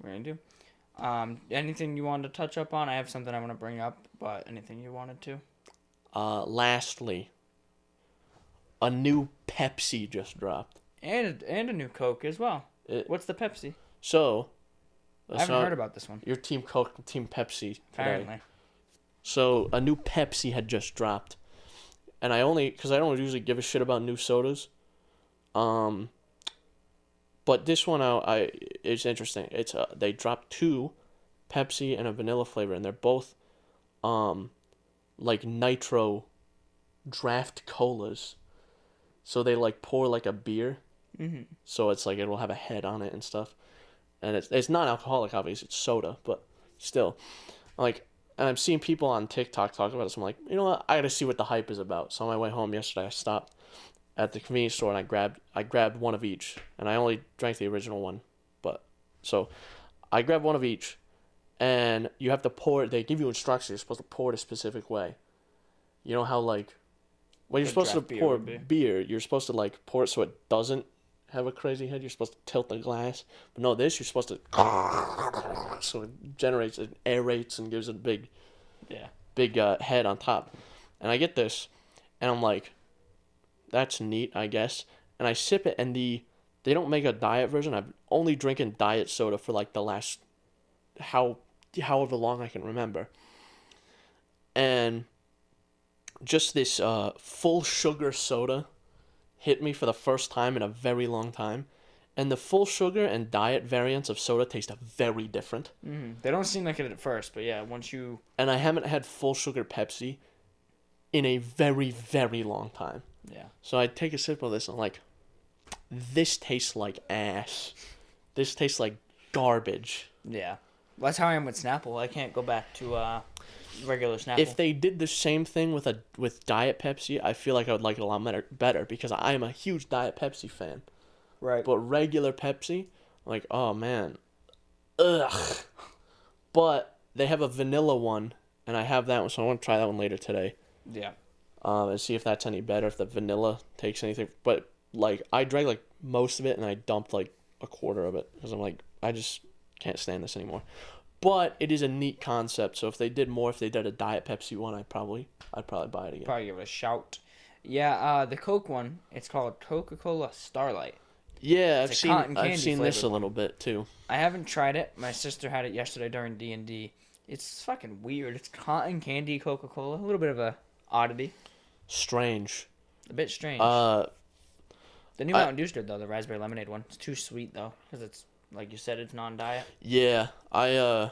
S2: We're gonna do. Anything you wanted to touch up on? I have something I want to bring up, but anything you wanted to?
S1: Lastly, a new Pepsi just dropped.
S2: And a new Coke as well. What's the Pepsi?
S1: So,
S2: I haven't heard about this one.
S1: Your Team Coke, Team Pepsi.
S2: Apparently.
S1: Today. So, a new Pepsi had just dropped. And because I don't usually give a shit about new sodas. But this one, it's interesting. They dropped 2 Pepsi and a vanilla flavor, and they're both, like nitro draft colas. So they like pour like a beer.
S2: Mm-hmm.
S1: So it's like it'll have a head on it and stuff. And it's not alcoholic, obviously, it's soda, but still. And I'm seeing people on TikTok talk about it, so I'm like, you know what, I gotta see what the hype is about. So on my way home yesterday, I stopped at the convenience store and I grabbed one of each. And I only drank the original one. So I grabbed one of each, and you have to pour it. They give you instructions. You're supposed to pour it a specific way. You know how when you're supposed to pour beer, you're supposed to pour it so it doesn't have a crazy head. You're supposed to tilt the glass. But no, you're supposed to so it generates, it aerates and gives it a big head on top. And I get this, and I'm like, that's neat, I guess. And I sip it, and they don't make a diet version. I'm only drinking diet soda for the last however long I can remember. And just this full sugar soda hit me for the first time in a very long time. And the full sugar and diet variants of soda taste very different.
S2: Mm-hmm. They don't seem like it at first, but yeah, once you...
S1: And I haven't had full sugar Pepsi in a very, very long time.
S2: Yeah.
S1: So I take a sip of this and I'm like, this tastes like ass. This tastes like garbage.
S2: Yeah. Well, that's how I am with Snapple. I can't go back to regular Snapple.
S1: If they did the same thing with Diet Pepsi, I feel like I would like it a lot better because I am a huge Diet Pepsi fan.
S2: Right.
S1: But regular Pepsi, oh man, ugh. But they have a vanilla one, and I have that one, so I want to try that one later today.
S2: Yeah.
S1: And see if that's any better, if the vanilla takes anything. But I drank most of it, and I dumped a quarter of it because I'm I just can't stand this anymore. But it is a neat concept. So if they did a Diet Pepsi one, I'd probably buy it again.
S2: Probably give it a shout. Yeah, the Coke one, it's called Coca-Cola Starlight.
S1: Yeah, I've seen this a little bit too.
S2: I haven't tried it. My sister had it yesterday during D&D. It's fucking weird. It's cotton candy Coca-Cola. A little bit of a oddity.
S1: Strange.
S2: A bit strange. The new Mountain Dew's good though. The raspberry lemonade one. It's too sweet though, because it's like you said, it's non-diet.
S1: Yeah, I've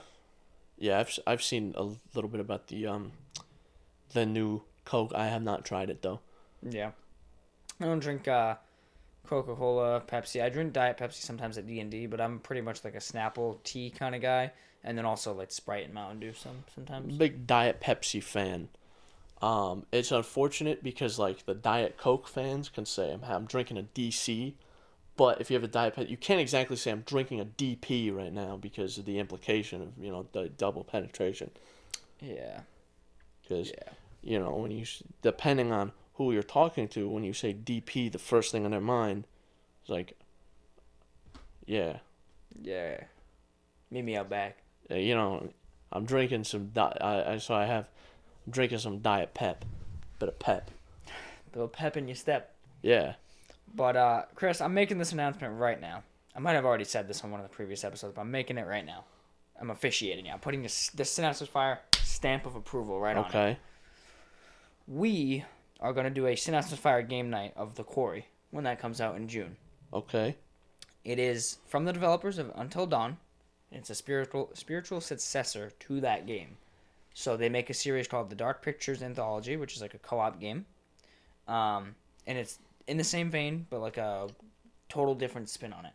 S1: seen a little bit about the new Coke. I have not tried it though.
S2: Yeah, I don't drink Coca-Cola, Pepsi. I drink Diet Pepsi sometimes at D&D, but I'm pretty much like a Snapple tea kind of guy, and then also Sprite and Mountain Dew sometimes.
S1: Big Diet Pepsi fan. It's unfortunate because the Diet Coke fans can say I'm drinking a DC, but if you have a Diet Pepsi, you can't exactly say I'm drinking a DP right now because of the implication of the double penetration.
S2: Yeah.
S1: Because when you depending on who you're talking to, when you say DP, the first thing on their mind is yeah.
S2: Yeah. Meet me out back.
S1: I'm drinking some I'm drinking some Diet Pep. Bit of pep.
S2: Little pep in your step.
S1: Yeah.
S2: But, Chris, I'm making this announcement right now. I might have already said this on one of the previous episodes, but I'm making it right now. I'm officiating it. I'm putting the Synapse Misfire stamp of approval right on it.
S1: Okay.
S2: We are going to do a Synapse Misfire game night of The Quarry when that comes out in June.
S1: Okay.
S2: It is from the developers of Until Dawn. It's a spiritual successor to that game. So they make a series called The Dark Pictures Anthology, which is a co-op game. And it's in the same vein, but a total different spin on it.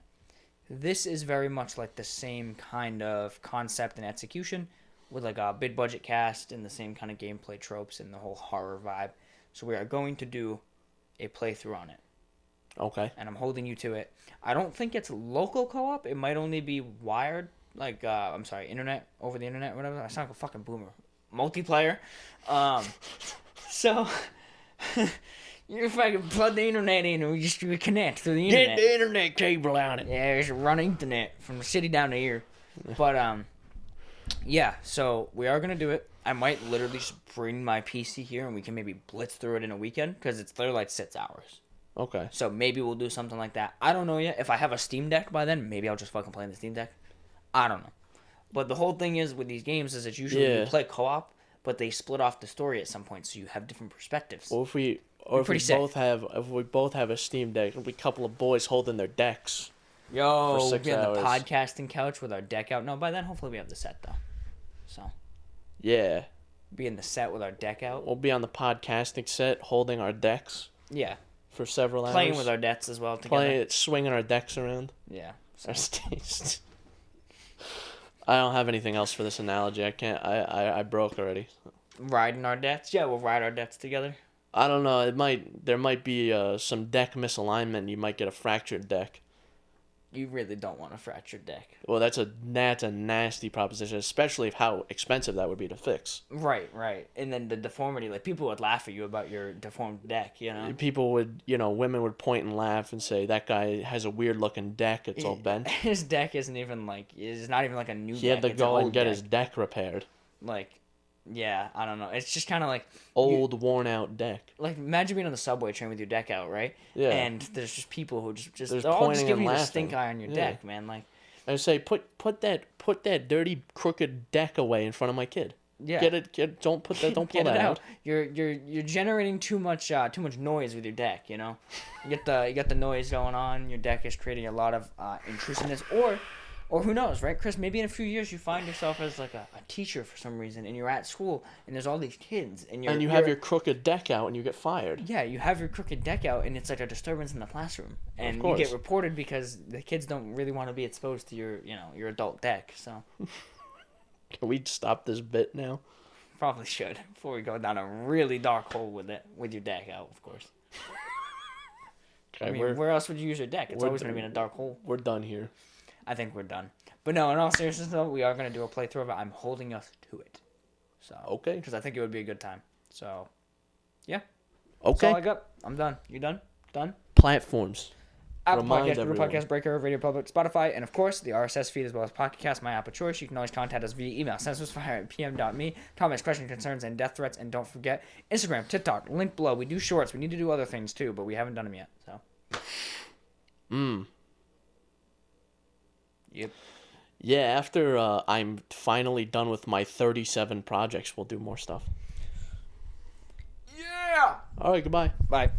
S2: This is very much the same kind of concept and execution with a big budget cast and the same kind of gameplay tropes and the whole horror vibe. So we are going to do a playthrough on it.
S1: Okay.
S2: And I'm holding you to it. I don't think it's local co-op. It might only be wired, internet, over the internet, whatever. I sound like a fucking boomer. Multiplayer. So you fucking plug the internet in and we connect through the internet.
S1: Get the internet cable out.
S2: Yeah, it's run internet from the city down to here. But Yeah, so we are going to do it. I might literally just bring my PC here and we can maybe blitz through it in a weekend because it's literally like 6 hours.
S1: Okay.
S2: So maybe we'll do something like that. I don't know yet. If I have a Steam Deck by then, maybe I'll just fucking play in the Steam Deck. I don't know. But the whole thing is with these games is it's usually you play co-op, but they split off the story at some point, so you have different perspectives.
S1: Well, if we both have a Steam Deck, it'll be a couple of boys holding their decks.
S2: Yo,
S1: for
S2: we'll
S1: 6
S2: be on the
S1: hours.
S2: podcasting couch with our deck out. No, by then hopefully we have the set though. So
S1: Yeah.
S2: be in the set with our deck out.
S1: We'll be on the podcasting set holding our decks
S2: Yeah.
S1: for several hours.
S2: Playing with our decks as well together.
S1: Swinging our decks around.
S2: Yeah.
S1: Our stays. I don't have anything else for this analogy. I can't. I broke already.
S2: Riding our decks. Yeah, we'll ride our decks together.
S1: I don't know. There might be some deck misalignment. You might get a fractured deck.
S2: You really don't want a fractured deck.
S1: Well, that's a nasty proposition, especially if how expensive that would be to fix.
S2: Right. And then the deformity, like people would laugh at you about your deformed deck, you know?
S1: People would, women would point and laugh and say, that guy has a weird looking deck. It's all bent.
S2: His deck isn't even like, it's not even like a new deck.
S1: He had to
S2: it's
S1: go
S2: an
S1: and
S2: old
S1: get
S2: deck.
S1: his deck repaired.
S2: Like, yeah, I don't know. It's just kind of like
S1: Old, worn out deck.
S2: Like imagine being on the subway train with your deck out, right?
S1: Yeah.
S2: And there's just people who just
S1: They're
S2: they're all just
S1: pointing
S2: giving
S1: and
S2: you the
S1: laughing.
S2: stink eye on your deck, man. Like,
S1: I say, put that dirty crooked deck away in front of my kid.
S2: yeah,
S1: Don't put that. Don't pull
S2: get it
S1: that
S2: out.
S1: out.
S2: You're generating too much noise with your deck. You know, you got the noise going on. Your deck is creating a lot of intrusiveness, or who knows, right, Chris? Maybe in a few years you find yourself as like a teacher for some reason, and you're at school, and there's all these kids, and
S1: you have your crooked deck out, and you get fired.
S2: Yeah, you have your crooked deck out, and it's like a disturbance in the classroom, and
S1: Of
S2: you
S1: course.
S2: get reported because the kids don't really want to be exposed to your adult deck. So
S1: Can we stop this bit now?
S2: probably should before we go down a really dark hole with your deck out, of course.
S1: Okay,
S2: I mean, where else would you use your deck? It's
S1: we're
S2: always going to be in a dark hole.
S1: We're done here.
S2: I think we're done. But no, in all seriousness, though, we are going to do a playthrough of it. I'm holding us to it. So
S1: Okay.
S2: because I think it would be a good time. So yeah, that's
S1: Okay.
S2: all I got. I'm done. You done? Done?
S1: Platforms.
S2: Apple
S1: Remind
S2: Podcast, Google
S1: everyone.
S2: Podcast, Breaker, Radio Public, Spotify, and of course the RSS feed as well as Pocket Cast, my app of choice. You can always contact us via email, synapsemisfire@pm.me. Comments, questions, concerns, and death threats. And don't forget Instagram, TikTok, link below. We do shorts. We need to do other things too, but we haven't done them yet. So. Yep.
S1: Yeah, after I'm finally done with my 37 projects, we'll do more stuff.
S2: Yeah.
S1: All right, goodbye.
S2: Bye.